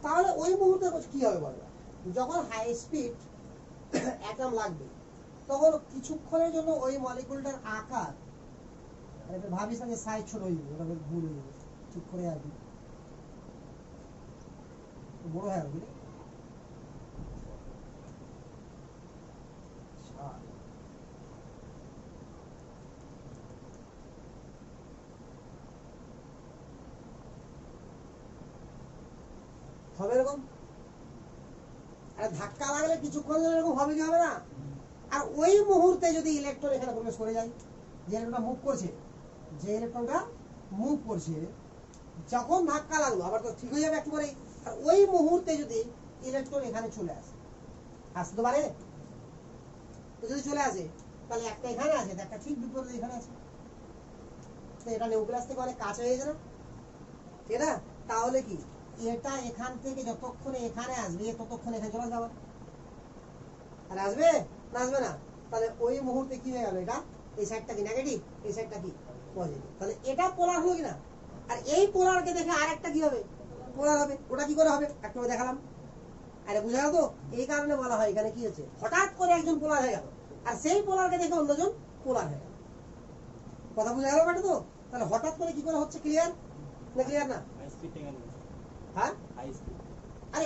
তাহলে ওই মুহূর্তে কি হবে বল? যখন হাই স্পিড অ্যাটম লাগবে তখন কিছুক্ষণের জন্য ওই মলিকুলটার আকার, ভাবিস না যে সাইজ ছোট হয়ে যাবে, ওটা ভুল হয়ে যাবে, ঠিক করে আর কি বড় হয়ে যাবে। হবে এরকম, আর ধাক্কা লাগলে কিছুক্ষণ এরকম হবে কি হবে না? আর ওই মুহূর্তে যদি ইলেকট্রন এখানে প্রবেশ করে যায়, যে ইলেকট্রনটা মুভ করছে, যখন ধাক্কা লাগলো আবার তো ঠিক হয়ে যাবে একেবারে। আর ওই মুহূর্তে যদি ইলেকট্রন এখানে চলে আসতে পারে, তো যদি চলে আসে তাহলে একটা এখানে আছে, একটা ঠিক বিপরীতে এখানে আছে, তো এটা নিউক্লিয়াস থেকে অনেক কাছে হয়ে গেছে না, ঠিক না? তাহলে কি এটা এখান থেকে যতক্ষণে এখানে আসবে ততক্ষণ এখানে চলে যাবে, আর আসবে না? তাহলে ওই মুহূর্তে কি হয়ে গেল? এটা এই সাইডটা কি নেগেটিভ, এই সাইডটা কি পজিটিভ। তাহলে এটা পোলার হলো কিনা, আর এই পোলারকে দেখে আর একটা কি হবে, পোলার হবে। ওটা কি করে হবে একটু দেখালাম। আরে বুঝা গেল তো? এই কারণে বলা হয় এখানে কি হচ্ছে, হঠাৎ করে একজন পোলার হয়ে গেল আর সেই পোলারকে দেখে অন্যজন পোলার হয়ে গেল। কথা বুঝা গেল ব্যাটা? তো তাহলে হঠাৎ করে কি করে হচ্ছে, ক্লিয়ার না? ক্লিয়ার না? হ্যাঁ, আরে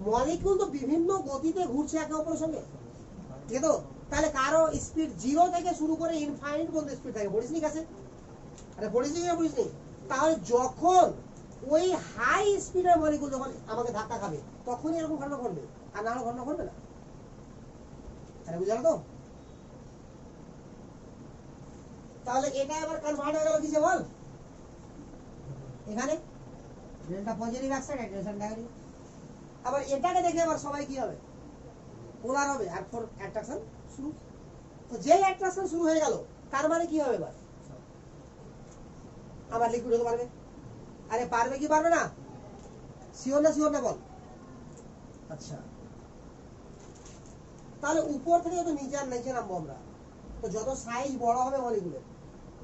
মলিকিউল তো বিভিন্ন গতিতে ঘুরছে একে অপরের সঙ্গে, ঠিক আছে? তো তাহলে কারো স্পিড 0 থেকে শুরু করে ইনফাইনাইট পর্যন্ত স্পিড থাকে, পড়িসনি কাছে? আরে পড়িসনি না পড়িসনি? তাহলে যখন ওই হাই স্পিডের মলিকিউল যখন আমাকে ধাক্কা খাবে তখনই এরকম ঘটনা ঘটবে, আর না হলে ঘটনা ঘটবে না। আরে বুঝা গেল তো? তাহলে এটা আবার কনভার্ট হয়ে গেল কিসে বল, এখানে delta positive accent attraction negative. আবার এটাকে দেখে আবার সবাই কি হবে, পোলার হবে, আর ফর অ্যাট্রাকশন শুরু। তো যেই অ্যাট্রাকশন শুরু হয়ে গেল তার মানে কি হবে এবার, আবার লিকুইড হতে পারবে। আরে পারবে কি পারবে না, শিওর না বল? আচ্ছা, তাহলে উপর থেকে যত নিচে আর নিচে নামবো আমরা, তো যত সাইজ বড় হবে মলিকুলের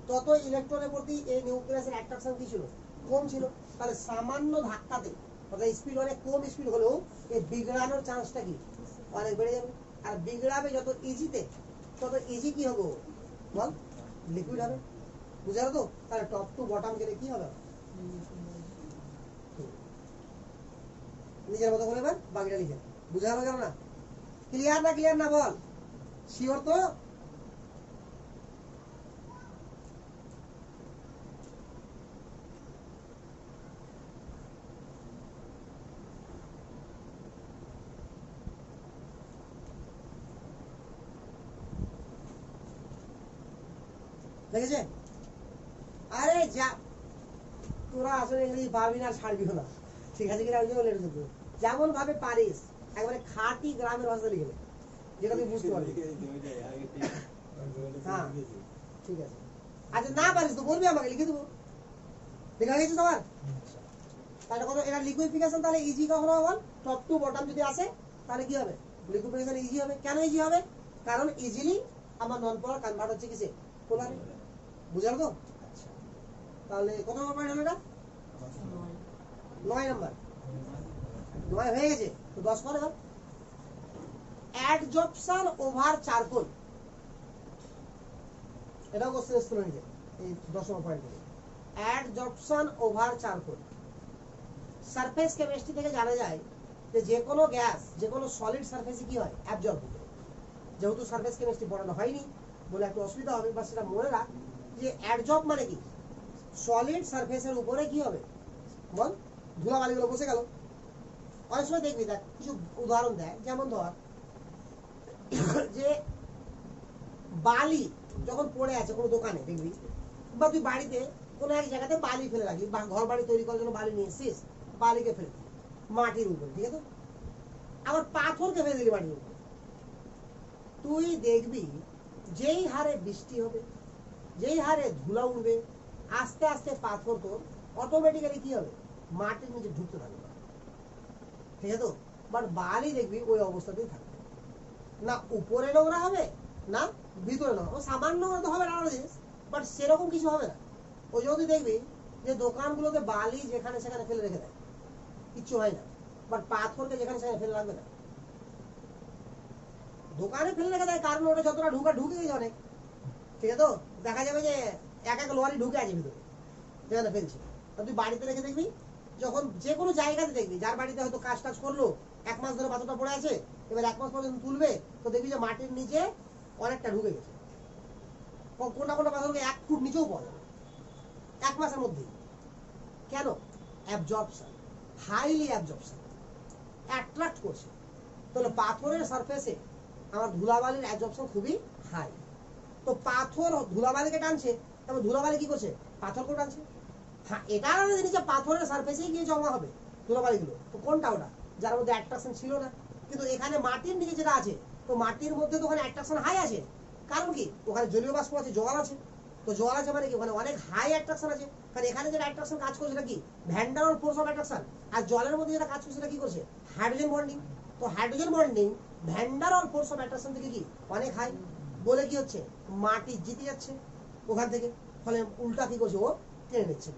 তত ইলেকট্রনের প্রতি এই নিউক্লিয়াসের অ্যাট্রাকশন কি ছিল, কম ছিল। তাহলে সামান্য ধাক্কাতে অর্থাৎ স্পিড অনেক কম স্পিড হলেও এই বিগড়ানোর চান্সটা কি অনেক বেড়ে যাবে। আর বিগড়াবে যত ইজিতে তত ইজি কি হবে বল, লিকুইড হবে। বুঝা গেল তো? তাহলে টপ টু বটম গেলে কি হবে, নিজের মতো করে এবার বাকিটা লিখে। বুঝা গেল না? ক্লিয়ার না বল? শিওর তো? দেখেছে? আরে যা তোরা আসলে ইংরেজি পারবি না, ছাড়বিও না, ঠিক আছে কিনা? যেমন ভাবে পারিস একবারে খাঁটি গ্রামের ভাষা লিখে দে, যেটা তুই বুঝতে পারবি। হ্যাঁ ঠিক আছে। আচ্ছা না পারিস তো বলবি, আমাকে লিখে দেবো। লেখা গেছে সবার? তাহলে কত এটা লিকুইফিকেশন, তাহলে ইজি কখন হবে? টপ টু বটম যদি আসে তাহলে কি হবে, লিকুইফিকেশন ইজি হবে। কেন ইজি হবে? কারণ ইজিলি আমার নন পোলার কনভার্ট হচ্ছে কিসে, পোলার। বুঝাল তো? তাহলে কত নম্বর পয়েন্ট হলো এটা? 9 নম্বর। 9 হয়ে গেছে, তো 10 করে দাও। অ্যাডজর্পশন ওভার চারকোল, এটাও কোশ্চেন এসেছিল নিজে এই 10 নম্বর পয়েন্ট থেকে। অ্যাডজর্পশন ওভার চারকোল সারফেস কেমিস্ট্রি থেকে জানা যায় যে যে কোনো গ্যাস যে কোনো সলিড সারফেসে কি হয়, অ্যাবজর্ব হয়। যেহেতু সারফেস কেমিস্ট্রি পড়ানো হয়নি বলে একটু অসুবিধা হবে, বা সেটা মনে রাখ যে অ্যাডজর্ব মানে কি, সলিড সারফেসের উপরে কি হবে বল, ধুলাবালিগুলো বসে গেল। অনেক সময় দেখবি, দেখ কিছু উদাহরণ দেয়, যেমন ধর যে বালি যখন পড়ে আছে কোনো দোকানে দেখবি, বা তুই বাড়িতে কোনো এক জায়গাতে বালি ফেলে রাখবি, বা ঘর বাড়ি তৈরি করার জন্য বালি নিয়ে এসছিস, বালিকে ফেলে দিবি মাটির উপরে, ঠিক আছে? আবার পাথরকে ফেলে দিবি মাটির উপরে। তুই দেখবি যেই হারে বৃষ্টি হবে, যেই হারে ধুলা উঠবে, আস্তে আস্তে পাথর তোর অটোমেটিক্যালি কি হবে, মাটির নিচে ঢুকতে থাকবে, ঠিক আছে? তো বাট বালি দেখবি ওই অবস্থাতেই থাকবে না, উপরে নোংরা হবে না ভিতরে নোংরা, সামান্য নোংরা তো হবে না জিনিস, বাট সেরকম কিছু হবে না। ওই জন্য তুই দেখবি যে দোকানগুলোতে বালি যেখানে সেখানে ফেলে রেখে দেয়, কিচ্ছু হয় না, বাট পাথরকে যেখানে সেখানে ফেলে রাখবে না, দোকানে ফেলে রেখে দেয়, কারণ ওটা যতটা ঢুকে গেছে অনেক, ঠিক আছে? তো দেখা যাবে যে এক এক লরি ঢুকে আছে ভিতরে যেখানে ফেলছে। তুই বাড়িতে রেখে দেখবি, যখন যে কোনো জায়গাতে দেখবি যার বাড়িতে হয়তো কাজ টাজ করলো, 1 মাস ধরে পাথরটা পড়ে আছে, এবার 1 মাস পর্যন্ত তুলবে তো দেখবি যে মাটির নিচে অনেকটা ঢুকে গেছে। কোনটা পাথরকে 1 ফুট নিচেও পাওয়া যাবে 1 মাসের মধ্যেই। কেন? অ্যাবজর্পশন, হাইলি অ্যাবজর্পশন, অ্যাট্রাক্ট করছে। তাহলে পাথরের সারফেসে আমার ধুলাবালির অ্যাবজর্পশন খুবই হাই। তো পাথর ধুলাবালিকে টানছে, তবে ধুলাবালি কি করছে, পাথরকে টানছে। হ্যাঁ, এটা আমরা জানি যে পাথরের সারফেসেই গিয়ে জমা হবে ধুলাবালিগুলো, তো কোনটা ওটা যার মধ্যে অ্যাট্রাকশন ছিল না। কিন্তু এখানে মাটির নিচে যেটা আছে, তো মাটির মধ্যে তো ওখানে অ্যাট্রাকশন হাই আছে, কারণ কি ওখানে জলীয় বাষ্প আছে, জল আছে, তো জল আছে মানে কি ওখানে অনেক হাই অ্যাট্রাকশন আছে। কারণ এখানে যেটা অ্যাট্রাকশন কাজ করছে সেটা কি, van der Waals force of attraction, আর জলের মধ্যে যেটা কাজ করছে সেটা কি করছে, হাইড্রোজেন বন্ডিং। তো hydrogen bonding van der Waals force of attraction থেকে কি অনেক হাই, বলে কি হচ্ছে মাটি জিতে যাচ্ছে ওখান থেকে। ফলে উল্টা কি করছে, ও টেনে নিচ্ছে।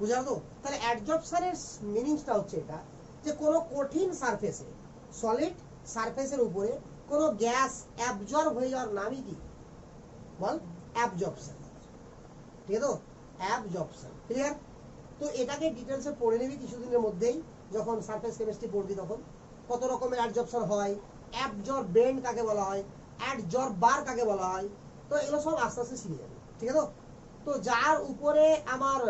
বুঝা তো? তাহলে অ্যাডজর্পশনের মিনিংসটা হচ্ছে এটা, যে কোনো কঠিন সারফেসে, সলিড সারফেসের উপরে কোনো গ্যাস অ্যাবজর্ব হয়ে যাওয়ার নামই কি বল, অ্যাবজর্পশন। ঠিক আছে তো, অ্যাবজর্পশন। ক্লিয়ার? তো এটাকে ডিটেলসে পড়ে নিবি কিছুদিনের মধ্যেই, যখন সারফেস কেমিস্ট্রি পড়বি তখন কত রকমের অ্যাডজর্পশন হয়, অ্যাবজর্বেন্ট কাকে বলা হয়, অ্যাডজর্বার কাকে বলা হয়, তো এগুলো সব আস্তে আস্তে শিখে যাবে। ঠিক আছে তো? তো যার উপরে আমার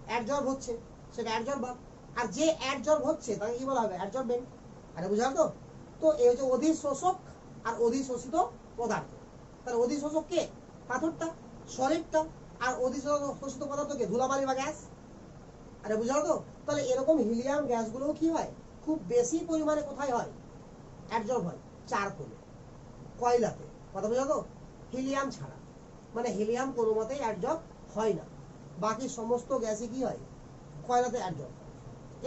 অ্যাডজর্ব হচ্ছে সেটা অ্যাডজর্বার, আর যে অ্যাডজর্ব হচ্ছে তাকে কি বলা হবে, অ্যাডজর্বেন্ট। আরে বুঝলাম তো? তো এই হচ্ছে অধিশোষক আর অধিশোষিত পদার্থ। তাহলে অধিশোষক কে, পাথরটা, সলিডটা, আর অধিশোষিত পদার্থ কে, ধুলাবালি বা গ্যাস। আরে বুঝলো তো? তাহলে এরকম হিলিয়াম গ্যাসগুলোও কি হয়, খুব বেশি পরিমাণে কোথায় হয়, অ্যাবজর্ব হয়, চারকোলে, কয়লাতে। কথা বুঝলো তো? হিলিয়াম ছাড়া, মানে হিলিয়াম কোনো মতেই অ্যাবজর্ব হয় না, বাকি সমস্ত গ্যাসই কি হয়, কয়লাতে অ্যাবজর্ব হয়।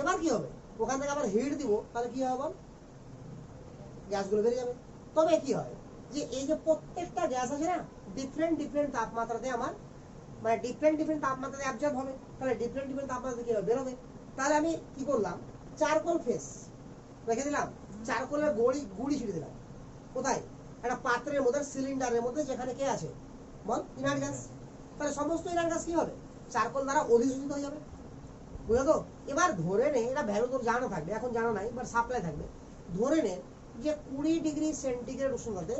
এবার কি হবে, ওখান থেকে আবার হিট দিব, তাহলে কি হবে, গ্যাসগুলো বেরিয়ে যাবে। তবে কি হয়, যে এই যে প্রত্যেকটা গ্যাস আছে না, ডিফারেন্ট ডিফারেন্ট তাপমাত্রাতে আমার, মানে ডিফারেন্ট ডিফারেন্ট তাপমাত্রাতে অ্যাবজর্ব হবে, তাহলে ডিফারেন্ট ডিফারেন্ট তাপমাত্রাতে কি হবে, বেরোবে। তাহলে আমি কি করলাম, চারকোল ফেস রেখে দিলাম, চারকোলের গুড়ি ছিটে দিলাম কোথায়, একটা পাত্রের মধ্যে, সিলিন্ডারের মধ্যে, যেখানে কে আছে বল, ইনার্ট গ্যাস। তাহলে সমস্ত ইনার্ট গ্যাস কি হবে, চারকোল দ্বারা অধিশোষিত হয়ে যাবে। বুঝলো তো? এবার ধরে নে, এটা ভ্যালু তোর জানা থাকবে, এখন জানা নাই, এবার সাপ্লাই থাকবে। ধরে নে যে 20 ডিগ্রি সেন্টিগ্রেড উষ্ণতাতে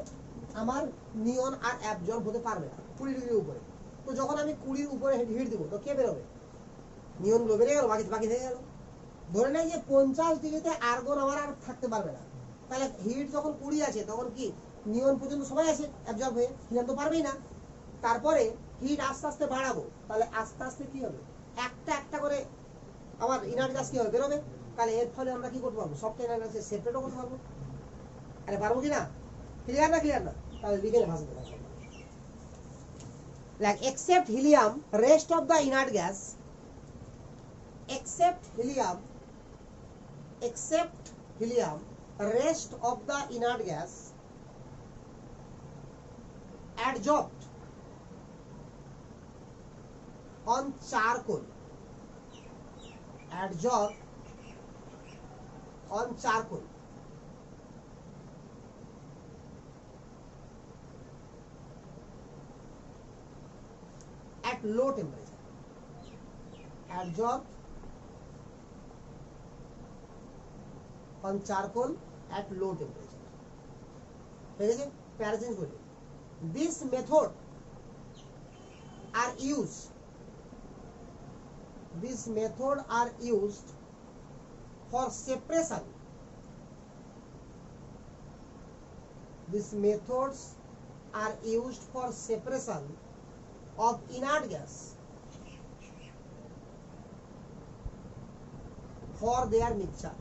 আমার নিয়ন আর অ্যাবজর্ব হতে পারবে না 20 ডিগ্রির উপরে। তো যখন আমি 20 উপরে হিট দিব, তো কে বেরোবে, নিয়নগুলো বেরিয়ে গেল, বাকি থেকে গেল। ধরে নেই যে 50 ডিগ্রিতে আর্গন আমার আর থাকতে পারবে না, তাহলে হিট যখন 20 আছে তখন কি নিয়ন পর্যন্ত সবাই আছে অ্যাবজর্ব হয়ে, হিলিয়াম তো পারবেই না। তারপরে হিট আস্তে আস্তে বাড়াবো, তাহলে আস্তে আস্তে কি হবে, একটা একটা করে আমার ইনার্ট গ্যাস কি হবে, বেরোবে। তাহলে এর ফলে আমরা কি করতে পারবো, সবটা ইনার্ট গ্যাসে সেপারেটও করতে পারবো। আরে পারবো কি না, ক্লিয়ার না, ক্লিয়ার না? তাহলে লিখে নে ভাষাতে, like except helium, rest of the inert gas, except helium, rest of the inert gas adsorbed on charcoal, adsorbed on charcoal, at low temperature, adsorbed on charcoal at low temperature. ঠিক আছে, প্যারা change করি। This method are used, for separation, these methods are used for separation of inert gas for their mixture,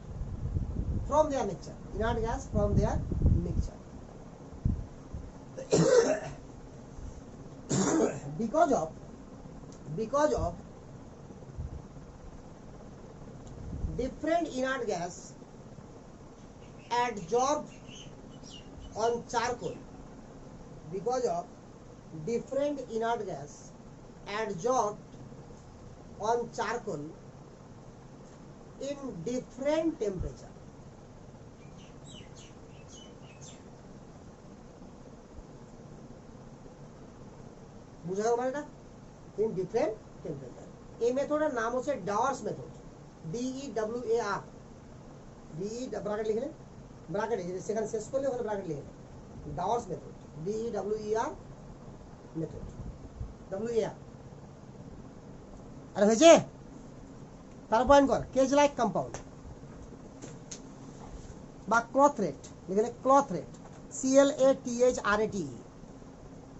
from their mixture, inert gas from their mixture. because of different inert gas adsorbed on charcoal, because of different inert gas adsorbed on charcoal in different temperature. বুঝা গেল এটা, in different temperature. এই মেথডের নাম হচ্ছে ডাওয়ার্স method, DEWAR, bracket লিখে, ব্র্যাকেটে সেখানে শেষ করলে ওখানে ব্র্যাকেট লিখে, ডাওয়ার্স মেথড, DEWER মেথড, WAR। আরে হয়েছে, তার পয়েন্ট কর, কেজ লাইক কম্পাউন্ড বা ক্লথ রেট লিখে, cloth rate, CLATHRATE,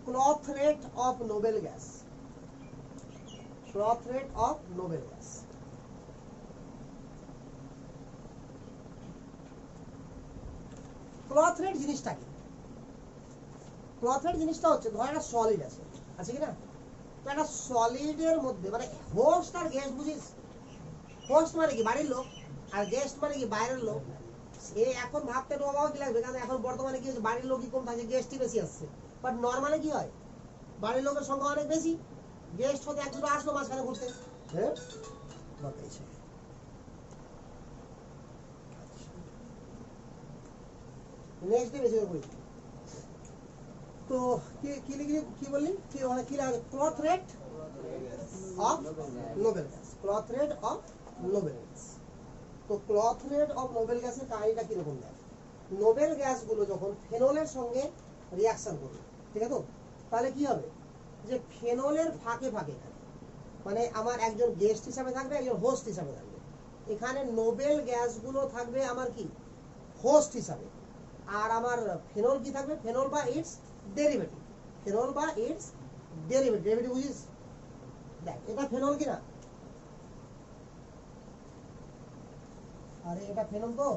cloth rate of noble gas, cloth rate of noble gas। Cloth rate জিনিসটা কি, ক্লথ রেট জিনিসটা হচ্ছে, ধর একটা সলিড আছে কি না, তো একটা সলিডের মধ্যে, মানে হোস্ট আর গ্যাস বুঝিস, হোস্ট মানে কি বাড়ির লোক, আর গেস্ট মানে কি বাইরের লোক। এ এখন ভাবতে একটু অবাক লাগবে, কারণ এখন বর্তমানে কি হচ্ছে, বাড়ির লোকই কম থাকে, গেস্টই বেশি আসছে। বাট নর্মালি কি হয়, বাড়ির লোকের সংখ্যা অনেক বেশি, গেস্ট হতে এক দুটো আসলো মাঝখানে ঘুরতে, হ্যাঁ बताइए। नेक्स्ट डे बेसिस कोई तो কি লিখি কি বললি কি মানে কি লাগে cloth rate of Nobel gas, cloth rate of Nobel gas. তো ক্লথ রেট অফ নোবেল গ্যাসের কাহিনীটা কি রকম দেখ, নোবেল গ্যাসগুলো যখন ফেনলের সঙ্গে রিঅ্যাকশন করবে, ঠিক আছে, তো তাহলে কি হবে যে ফেনলের ফাঁকে ফাঁকে মানে আমার একজন গেস্ট হিসাবে থাকবে, একজন হোস্ট হিসাবে থাকবে, এখানে নোবেল গ্যাসগুলো থাকবে আমার কি হোস্ট হিসাবে, আর আমার ফেনল কি থাকবে, ফেনল বা ইটস ডেরিভেটিভ, ফেনল বা ইটস ডেরিভেটিভ, ডেরিভেটিভ বুঝিস, দেখ এটা ফেনল কি না, আরে এটা ফেনল তো,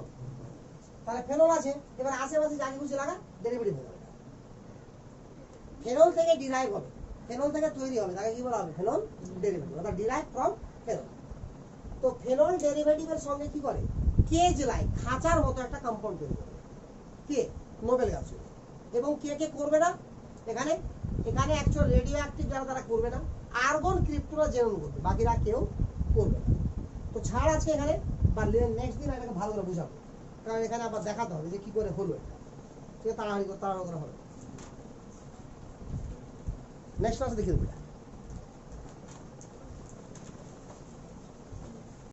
তাহলে ফেনল আছে, এবার আশেপাশে যা কিছু লাগা ডেরিভেটিভ হয়ে যাবে, ফেনল থেকে ডিরাইভ হবে, ফেনল থেকে তৈরি হবে, তাকে কি বলা হবে ফেনল ডেরিভেটিভ, অর্থাৎ ডিরাইভ ফ্রম ফেনল। তো ফেনল ডেরিভেটিভের সঙ্গে কি করে কেজ লাইক খাঁচার মতো একটা কম্পাউন্ড তৈরি করে কে নোবেল গ্যাস, এবং কে কে করবে না এখানে, এখানে অ্যাকচুয়াল রেডিও অ্যাক্টিভ যারা তারা করবে না, আর্গন ক্রিপ্টোরা জেনুন করবে, বাকিরা কেউ করবে না। তো ছাড় আজকে এখানে, বা নেক্সট দিন এটাকে ভালো করে বুঝাবো, কারণ এখানে আবার দেখাতে হবে যে কি করে হলো এটা, ঠিক আছে, তাড়াতাড়ি করে হবে, নেক্সট ক্লাসে দেখিয়ে দেবো।